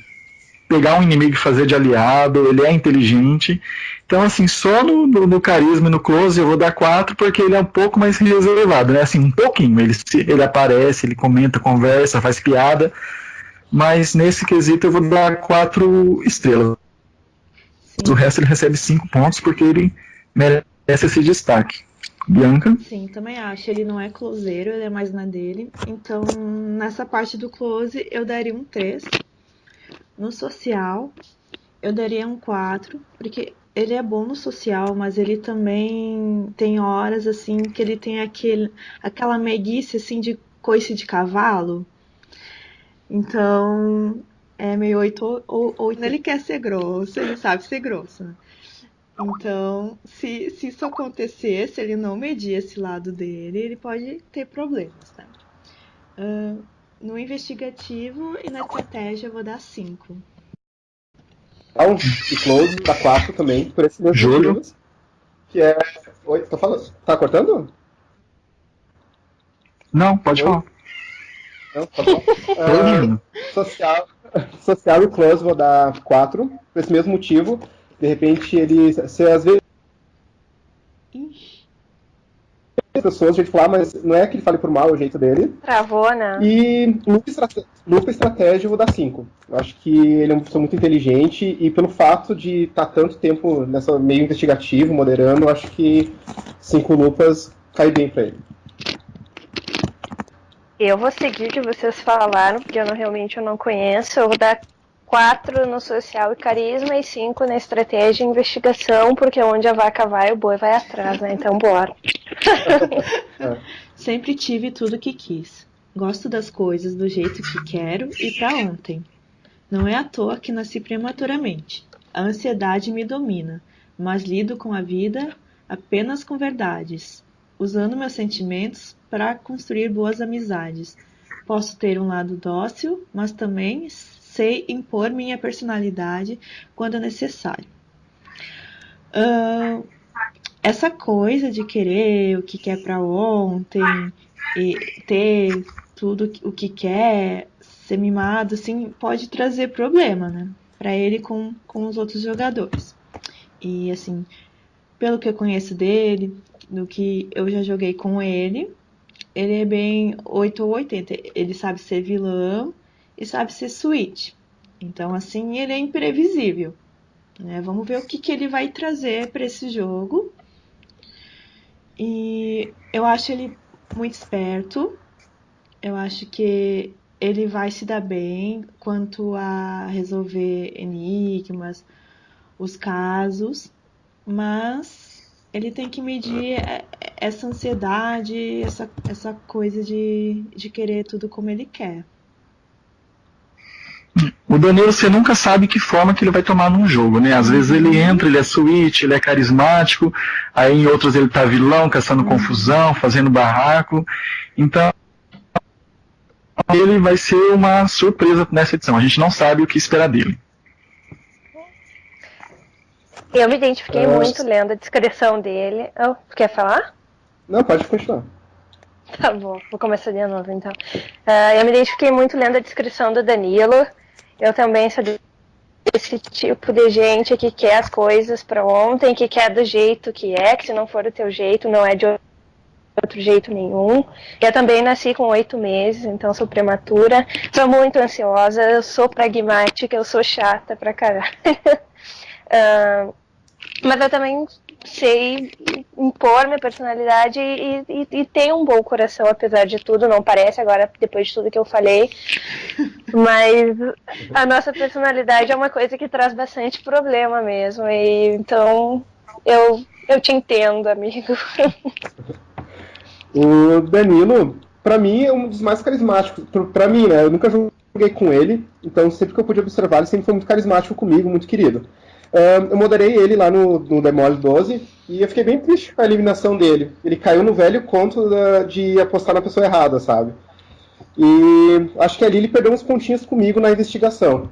pegar um inimigo e fazer de aliado, ele é inteligente. Então, assim, só no carisma e no close eu vou dar 4, porque ele é um pouco mais reservado, né? Assim, um pouquinho. Ele aparece, ele comenta, conversa, faz piada, mas nesse quesito eu vou dar 4 estrelas. Sim. O resto ele recebe 5 pontos, porque ele merece esse destaque. Bianca? Sim, também acho. Ele não é closeiro, ele é mais na dele. Então, nessa parte do close, eu daria um 3. No social, eu daria um 4, porque ele é bom no social, mas ele também tem horas, assim, que ele tem aquela meiguice, assim, de coice de cavalo. Então, é meio 8 ou 8. Ele quer ser grosso, ele sabe ser grosso, né? Então, se isso acontecer, se ele não medir esse lado dele, ele pode ter problemas, tá? No investigativo e na estratégia eu vou dar 5. E close dá 4 também, por esses mesmos Júlio? motivos. Que é. Oi, tô falando. Tá cortando? Não, pode Oi? falar. Não, tá bom. Tô ouvindo. Social e close vou dar 4, por esse mesmo motivo. De repente ele. Se às vezes Ixi, as pessoas, a gente fala, mas não é que ele fale por mal, é o jeito dele. Travou, né? E lupa estratégia eu vou dar 5. Eu acho que ele é uma pessoa muito inteligente e pelo fato de estar tanto tempo nessa meio investigativo, moderando, eu acho que 5 lupas cai bem pra ele. Eu vou seguir o que vocês falaram, porque realmente eu não conheço. Eu vou dar 4 no social e carisma e 5 na estratégia e investigação, porque onde a vaca vai, o boi vai atrás, né? Então bora. sempre tive tudo que quis. Gosto das coisas do jeito que quero e pra ontem. Não é à toa que nasci prematuramente. A ansiedade me domina, mas lido com a vida apenas com verdades, usando meus sentimentos para construir boas amizades. Posso ter um lado dócil, mas também sei impor minha personalidade quando é necessário. Essa coisa de querer o que quer para ontem e ter tudo o que quer, ser mimado, assim, pode trazer problema, né? Para ele com os outros jogadores. E, assim, pelo que eu conheço dele, do que eu já joguei com ele é bem 8 ou 80. Ele sabe ser vilão e sabe ser switch. Então, assim, ele é imprevisível, né? Vamos ver o que ele vai trazer para esse jogo. E eu acho ele muito esperto. Eu acho que ele vai se dar bem quanto a resolver enigmas, os casos, mas ele tem que medir essa ansiedade, essa coisa de querer tudo como ele quer. O Danilo, você nunca sabe que forma que ele vai tomar num jogo, né? Às vezes ele entra, ele é switch, ele é carismático, aí em outros ele tá vilão, caçando confusão, fazendo barraco. Então, ele vai ser uma surpresa nessa edição. A gente não sabe o que esperar dele. Eu me identifiquei muito lendo a descrição dele. Oh, quer falar? Não, pode continuar. Tá bom, vou começar de novo então. Eu me identifiquei muito lendo a descrição do Danilo. Eu também sou desse tipo de gente que quer as coisas para ontem, que quer do jeito que se não for do teu jeito, não é de outro jeito nenhum. Eu também nasci com 8 meses, então sou prematura. Sou muito ansiosa, eu sou pragmática, eu sou chata pra caralho. Mas eu também sei impor minha personalidade e tenho um bom coração, apesar de tudo. Não parece agora, depois de tudo que eu falei. Mas a nossa personalidade é uma coisa que traz bastante problema mesmo. E, então, eu te entendo, amigo. O Danilo, pra mim, é um dos mais carismáticos. Pra mim, né? Eu nunca joguei com ele, então sempre que eu pude observar, ele sempre foi muito carismático comigo, muito querido. Eu moderei ele lá no Demole 12 e eu fiquei bem triste com a eliminação dele. Ele caiu no velho conto de apostar na pessoa errada, sabe? E acho que ali ele perdeu uns pontinhos comigo na investigação.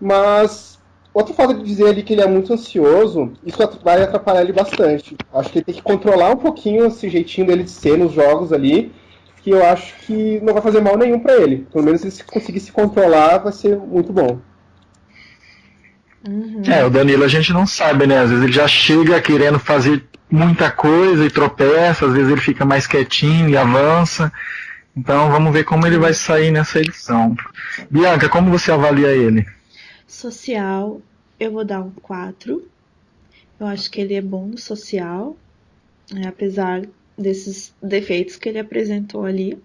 Mas Outra falta de dizer ali que ele é muito ansioso, isso vai atrapalhar ele bastante. Acho que ele tem que controlar um pouquinho esse jeitinho dele de ser nos jogos ali, que eu acho que não vai fazer mal nenhum pra ele. Pelo menos se ele conseguir se controlar, vai ser muito bom. O Danilo a gente não sabe, né? Às vezes ele já chega querendo fazer muita coisa e tropeça, às vezes ele fica mais quietinho e avança. Então vamos ver como ele vai sair nessa edição. Bianca, como você avalia ele? Social, eu vou dar um 4. Eu acho que ele é bom no social, apesar desses defeitos que ele apresentou ali.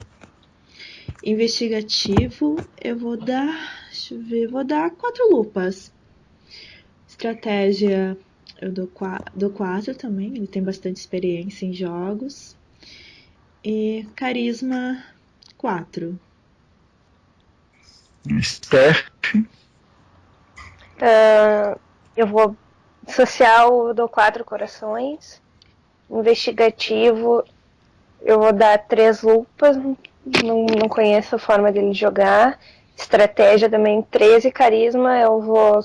Investigativo, eu vou dar, vou dar 4 lupas. Estratégia, eu dou 4 também, ele tem bastante experiência em jogos. E carisma, 4. Steph? Eu vou. Social, eu dou 4 corações. Investigativo, eu vou dar 3 lupas. Não conheço a forma dele jogar. Estratégia também 3 e carisma, eu vou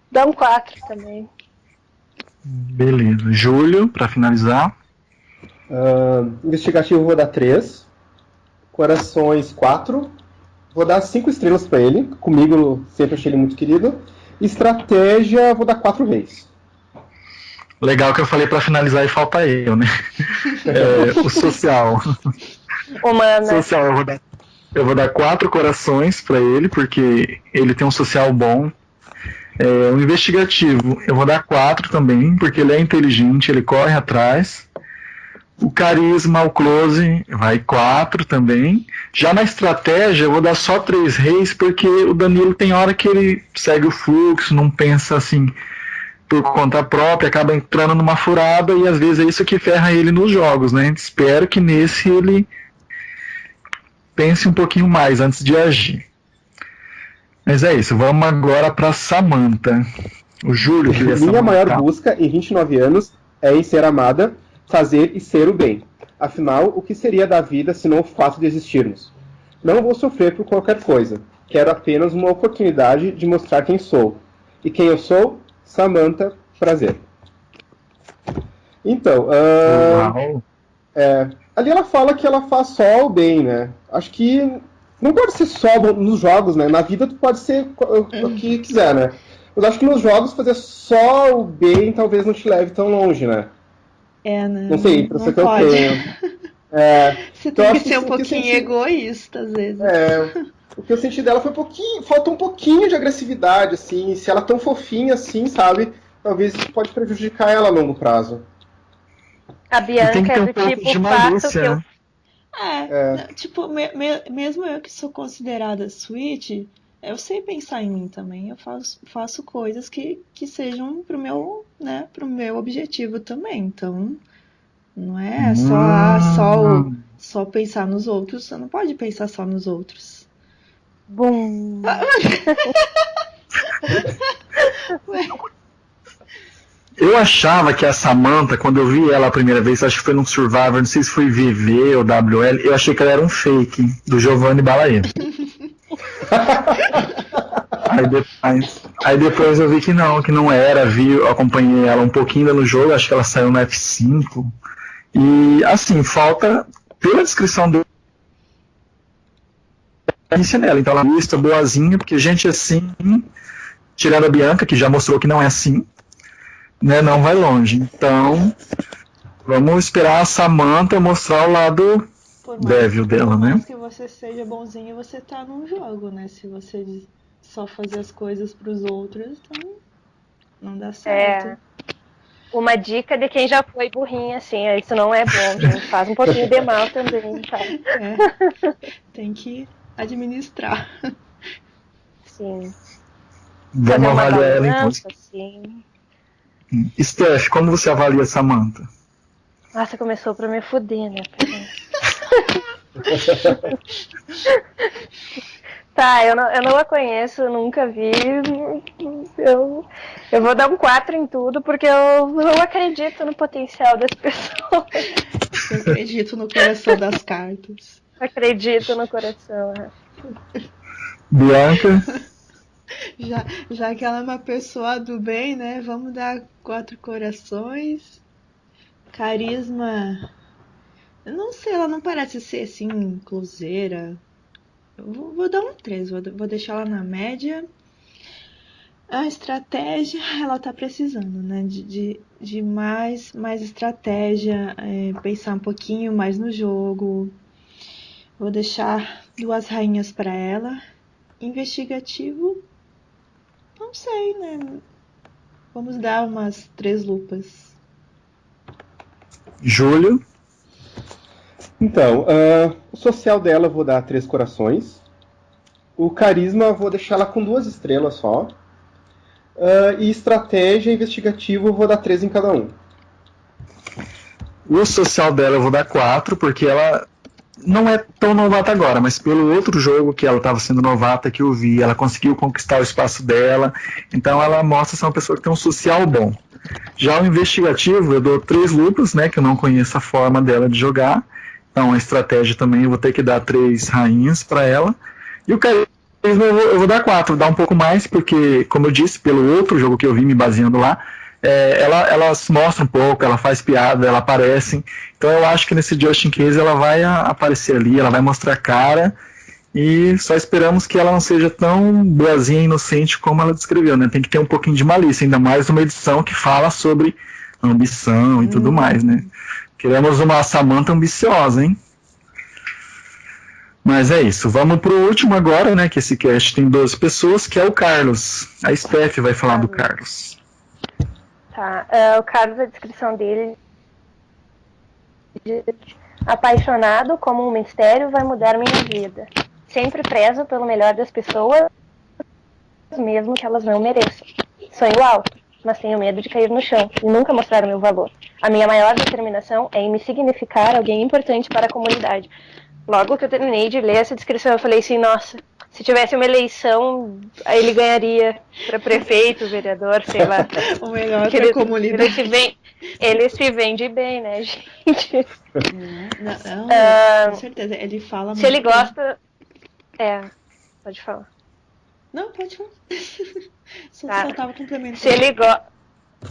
dar um 4 também. Beleza. Júlio, para finalizar. Investigativo eu vou dar 3. Corações 4. Vou dar 5 estrelas pra ele. Comigo sempre achei ele muito querido. Estratégia vou dar 4 reis. Legal que eu falei para finalizar e falta eu, né? O social. Humana. Social, eu vou dar 4 corações para ele, porque ele tem um social bom. O investigativo, eu vou dar 4 também, porque ele é inteligente, ele corre atrás. O carisma, o close, vai 4 também. Já na estratégia, eu vou dar só 3 reis, porque o Danilo tem hora que ele segue o fluxo, não pensa assim por conta própria, acaba entrando numa furada, e às vezes é isso que ferra ele nos jogos, né? Espero que nesse ele pense um pouquinho mais antes de agir. Mas é isso, vamos agora para Samantha. O Júlio queria Minha maior busca em 29 anos é em ser amada, fazer e ser o bem. Afinal, o que seria da vida se não o fato de existirmos? Não vou sofrer por qualquer coisa. Quero apenas uma oportunidade de mostrar quem sou. E quem eu sou? Samantha, prazer. Então, ali ela fala que ela faz só o bem, né? Acho que não pode ser só nos jogos, né? Na vida tu pode ser o que quiser, né? Mas acho que nos jogos fazer só o bem talvez não te leve tão longe, né? Né? Não sei, pra você que eu tenho. Você tem que ser um pouquinho egoísta, às vezes. O que eu senti dela foi faltou um pouquinho de agressividade, assim. Se ela é tão fofinha assim, sabe? Talvez isso pode prejudicar ela a longo prazo. A Bianca tem que ter um do pouco tipo de fato malícia, que eu. né? Tipo, mesmo eu que sou considerada sweet, eu sei pensar em mim também. Eu faço coisas que sejam pro meu, né, pro meu objetivo também. Então, não é só pensar nos outros. Você não pode pensar só nos outros. Bum! Eu achava que a Samantha, quando eu vi ela a primeira vez, acho que foi num Survivor, não sei se foi VV ou WL, eu achei que ela era um fake do Giovanni Balaia. Aí depois eu vi que não era, eu acompanhei ela um pouquinho no jogo, acho que ela saiu no F5. E assim, falta, pela descrição do nela, então ela é lista boazinha, porque gente assim, tirando a Bianca, que já mostrou que não é assim, né, não vai longe. Então, vamos esperar a Samantha mostrar o lado débil dela, né? Por mais que você seja bonzinho, você tá num jogo, né? Se você só fazer as coisas pros outros, então não dá certo. Uma dica de quem já foi burrinha, assim, isso não é bom, gente. Faz um pouquinho de mal também, tá? Tem que administrar. Sim. Vamos avaliar ela então. Assim. Steph, como você avalia a Samantha? Nossa, começou pra me fuder, né? Tá, eu não a conheço, nunca vi. Eu vou dar um 4 em tudo, porque eu não acredito no potencial das pessoas. Eu acredito no coração das cartas. Acredito no coração. Bianca? Já que ela é uma pessoa do bem, né? Vamos dar 4 corações. Carisma. Eu não sei, ela não parece ser assim, closeira. Vou dar um 3, vou deixar ela na média. A estratégia, ela tá precisando, né? De mais estratégia, pensar um pouquinho mais no jogo. Vou deixar 2 rainhas para ela. Investigativo, não sei, né? Vamos dar umas 3 lupas. Júlio, Então, o social dela eu vou dar 3 corações. O carisma eu vou deixar ela com 2 estrelas só. E estratégia e investigativo eu vou dar 3 em cada um. o social dela eu vou dar 4, porque ela não é tão novata agora, mas pelo outro jogo que ela estava sendo novata que eu vi, ela conseguiu conquistar o espaço dela, então ela mostra ser uma pessoa que tem um social bom. Já o investigativo eu dou 3 lupas, né, que eu não conheço a forma dela de jogar, então a estratégia também eu vou ter que dar 3 rainhas para ela, e o carisma eu vou dar 4, dar um pouco mais, porque, como eu disse, pelo outro jogo que eu vi me baseando lá, ela se mostra um pouco, ela faz piada, ela aparece. Então eu acho que nesse Just in Case ela vai aparecer ali, ela vai mostrar a cara. E só esperamos que ela não seja tão boazinha e inocente como ela descreveu, né? Tem que ter um pouquinho de malícia, ainda mais numa edição que fala sobre ambição e tudo mais, né? Queremos uma Samantha ambiciosa, hein? Mas é isso. Vamos pro último agora, né? Que esse cast tem 12 pessoas, que é o Carlos. A Steph vai falar do Carlos. Tá, o Carlos, a descrição dele diz: apaixonado como um mistério vai mudar minha vida. Sempre prezo pelo melhor das pessoas, mesmo que elas não mereçam. Sonho alto, mas tenho medo de cair no chão e nunca mostrar o meu valor. A minha maior determinação é em me significar alguém importante para a comunidade. Logo que eu terminei de ler essa descrição, eu falei assim, nossa, se tivesse uma eleição, aí ele ganharia para prefeito, vereador, sei lá. O melhor para a comunidade. Ele se vende bem, né, gente? Não, com certeza. Ele fala Se muito. ele gosta... pode falar. Não, pode falar. Só tava complementando.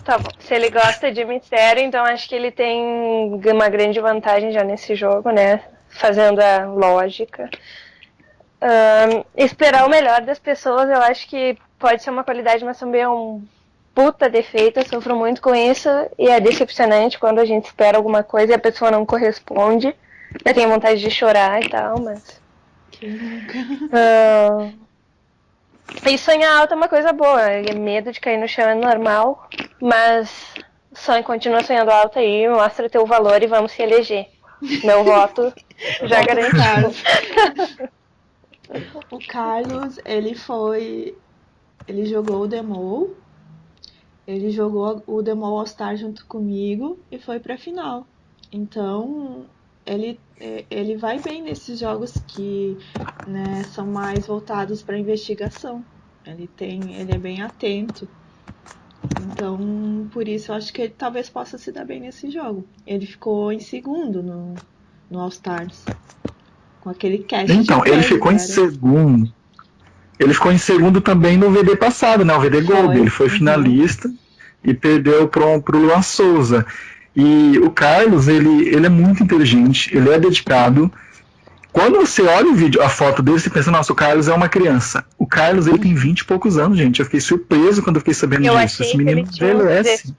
Tá bom. Se ele gosta de mistério, então acho que ele tem uma grande vantagem já nesse jogo, né? Fazendo a lógica. Esperar o melhor das pessoas, eu acho que pode ser uma qualidade, mas também é um puta defeito. Eu sofro muito com isso e é decepcionante quando a gente espera alguma coisa e a pessoa não corresponde. Eu tenho vontade de chorar e tal, mas... E sonhar alto é uma coisa boa. Medo de cair no chão é normal, mas continua sonhando alto aí, mostra teu valor e vamos se eleger. Meu voto já garantido. O Carlos, ele jogou o demo, ele jogou o demo All Star junto comigo e foi pra final. Então, ele vai bem nesses jogos que, né, são mais voltados para investigação. Ele é bem atento. Então, por isso eu acho que ele talvez possa se dar bem nesse jogo. Ele ficou em segundo no All Stars. Com aquele cast. Então, ele ficou em segundo. Ele ficou em segundo também no VD passado, né? O VD Gold. Ele foi finalista e perdeu pro Luan Souza. E o Carlos, ele é muito inteligente, ele é dedicado. Quando você olha o vídeo, a foto dele, você pensa, nossa, o Carlos é uma criança. O Carlos, ele tem 20 e poucos anos, gente. Eu fiquei surpreso quando eu fiquei sabendo disso. Esse menino envelhece.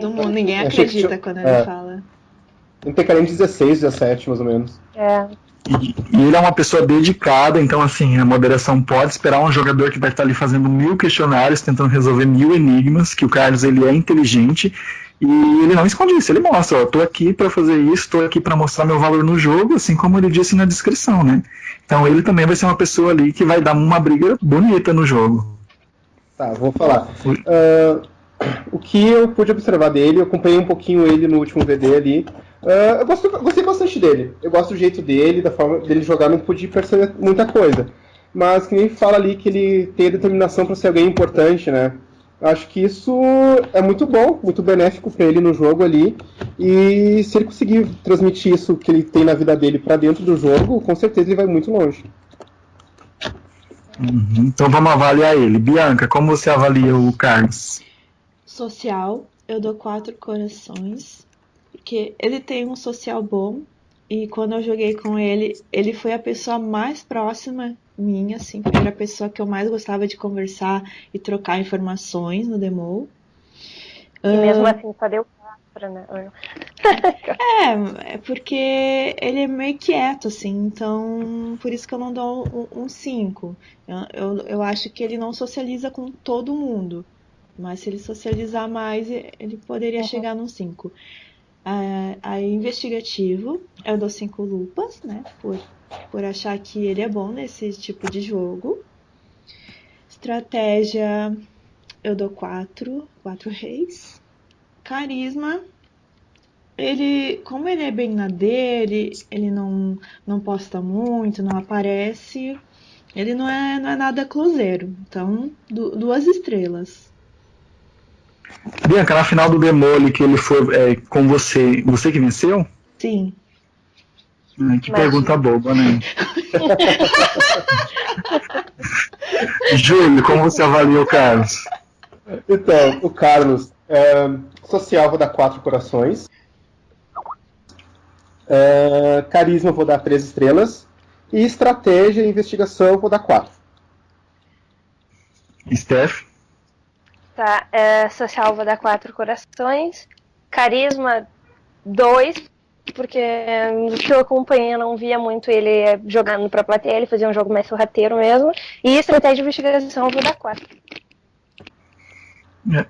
Todo mundo, ninguém acredita quando ele fala. Ele tem cara de 16, 17, mais ou menos. E ele é uma pessoa dedicada, então assim, a moderação pode esperar um jogador que vai estar ali fazendo 1000 questionários, tentando resolver 1000 enigmas, que o Carlos, ele é inteligente. E ele não esconde isso, ele mostra, ó, tô aqui para fazer isso, tô aqui para mostrar meu valor no jogo, assim como ele disse na descrição, né? Então ele também vai ser uma pessoa ali que vai dar uma briga bonita no jogo. Tá, vou falar. O que eu pude observar dele, eu acompanhei um pouquinho ele no último VD ali. Eu gostei bastante dele. Eu gosto do jeito dele, da forma dele jogar, não pude perceber muita coisa. Mas que nem fala ali que ele tem a determinação para ser alguém importante, né? Acho que isso é muito bom, muito benéfico para ele no jogo ali. E se ele conseguir transmitir isso que ele tem na vida dele para dentro do jogo, com certeza ele vai muito longe. Então vamos avaliar ele. Bianca, como você avalia o Carlos? Social, eu dou 4 corações, porque ele tem um social bom, e quando eu joguei com ele, ele foi a pessoa mais próxima minha, assim, era a pessoa que eu mais gostava de conversar e trocar informações no demo. E mesmo assim só deu 4, né? É porque ele é meio quieto, assim, então por isso que eu não dou um 5. Eu acho que ele não socializa com todo mundo, mas se ele socializar mais, ele poderia chegar num 5. Aí, investigativo, eu dou 5 lupas, né, por achar que ele é bom nesse tipo de jogo. Estratégia, eu dou 4 reis. Carisma, como ele é bem na dele, ele não posta muito, não aparece, ele não é nada closeiro, então 2 estrelas. Bianca, na final do Demole que ele foi com você que venceu? Sim. Que pergunta boba, né? Júlio, como você avalia o Carlos? Então, o Carlos, social vou dar 4 corações. Carisma vou dar 3 estrelas. E estratégia e investigação vou dar 4. Steph? Tá, social vou dar 4 corações. Carisma, 2, porque no que eu acompanhei eu não via muito ele jogando pra plateia, ele fazia um jogo mais sorrateiro mesmo. E estratégia de investigação eu vou dar 4.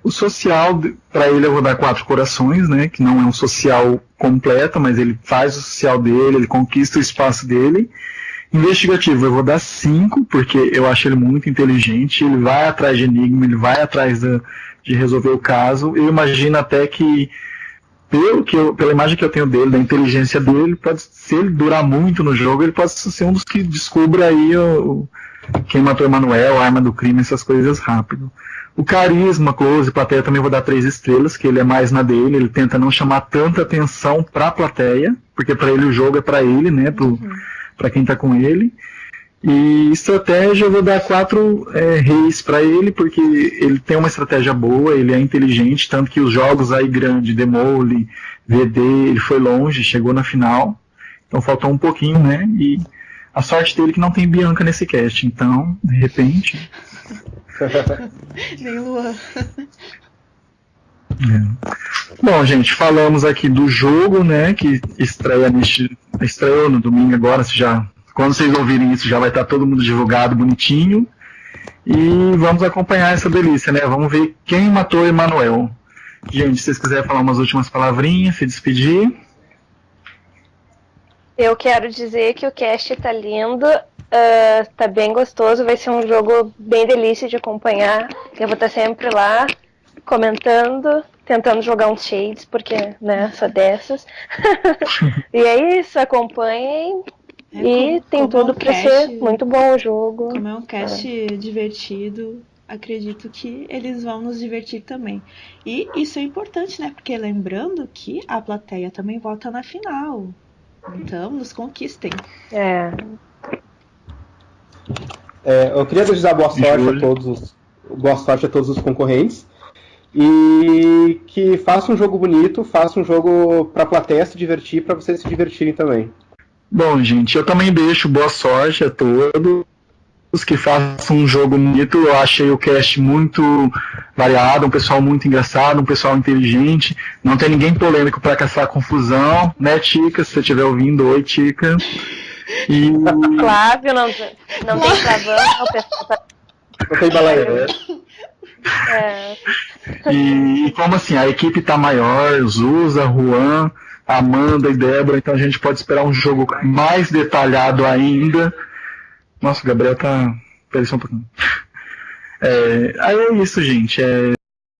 O social, para ele eu vou dar 4 corações, né? Que não é um social completo, mas ele faz o social dele, ele conquista o espaço dele. Investigativo, eu vou dar 5, porque eu acho ele muito inteligente, ele vai atrás de enigma, ele vai atrás de resolver o caso. Eu imagino até que, pela imagem que eu tenho dele, da inteligência dele, se ele durar muito no jogo, ele pode ser um dos que descubra aí quem matou Emanuel, a arma do crime, essas coisas rápido. O carisma, close, plateia também vou dar 3 estrelas, que ele é mais na dele, ele tenta não chamar tanta atenção pra plateia, porque pra ele o jogo é pra ele, né, pra quem tá com ele. E estratégia eu vou dar 4 reis pra ele, porque ele tem uma estratégia boa, ele é inteligente, tanto que os jogos aí grandes, Demole, VD, ele foi longe, chegou na final, então faltou um pouquinho, né, e a sorte dele é que não tem Bianca nesse cast, então, de repente... Nem Luan. Bom, gente, falamos aqui do jogo, né, que estreou no domingo agora, quando vocês ouvirem isso já vai estar todo mundo divulgado bonitinho, e vamos acompanhar essa delícia, né, vamos ver quem matou Emanuel. Gente, se vocês quiserem falar umas últimas palavrinhas, se despedir. Eu quero dizer que o cast tá lindo, tá bem gostoso, vai ser um jogo bem delícia de acompanhar. Eu vou estar sempre lá, comentando, tentando jogar uns shades, porque, né, sou dessas. E é isso, acompanhem. E tem tudo pra ser muito bom o jogo. Como é um cast divertido, acredito que eles vão nos divertir também. E isso é importante, né? Porque lembrando que a plateia também vota na final. Então, nos conquistem. Eu queria desejar boa sorte a todos os concorrentes. E que faça um jogo bonito, faça um jogo pra plateia se divertir, pra vocês se divertirem também. Bom, gente, eu também deixo boa sorte a todos que façam um jogo bonito. Eu achei o cast muito variado, um pessoal muito engraçado, um pessoal inteligente. Não tem ninguém polêmico para caçar confusão, né, Tica? Se você estiver ouvindo, oi, Tica. E... Flávio, não tem travão, o pessoal tá... Não tem balaia. E como assim, a equipe tá maior, Zusa, Juan, Amanda e Débora, então a gente pode esperar um jogo mais detalhado ainda. Nossa, o Gabriel tá... Peraí só um pouquinho. Aí é isso, gente.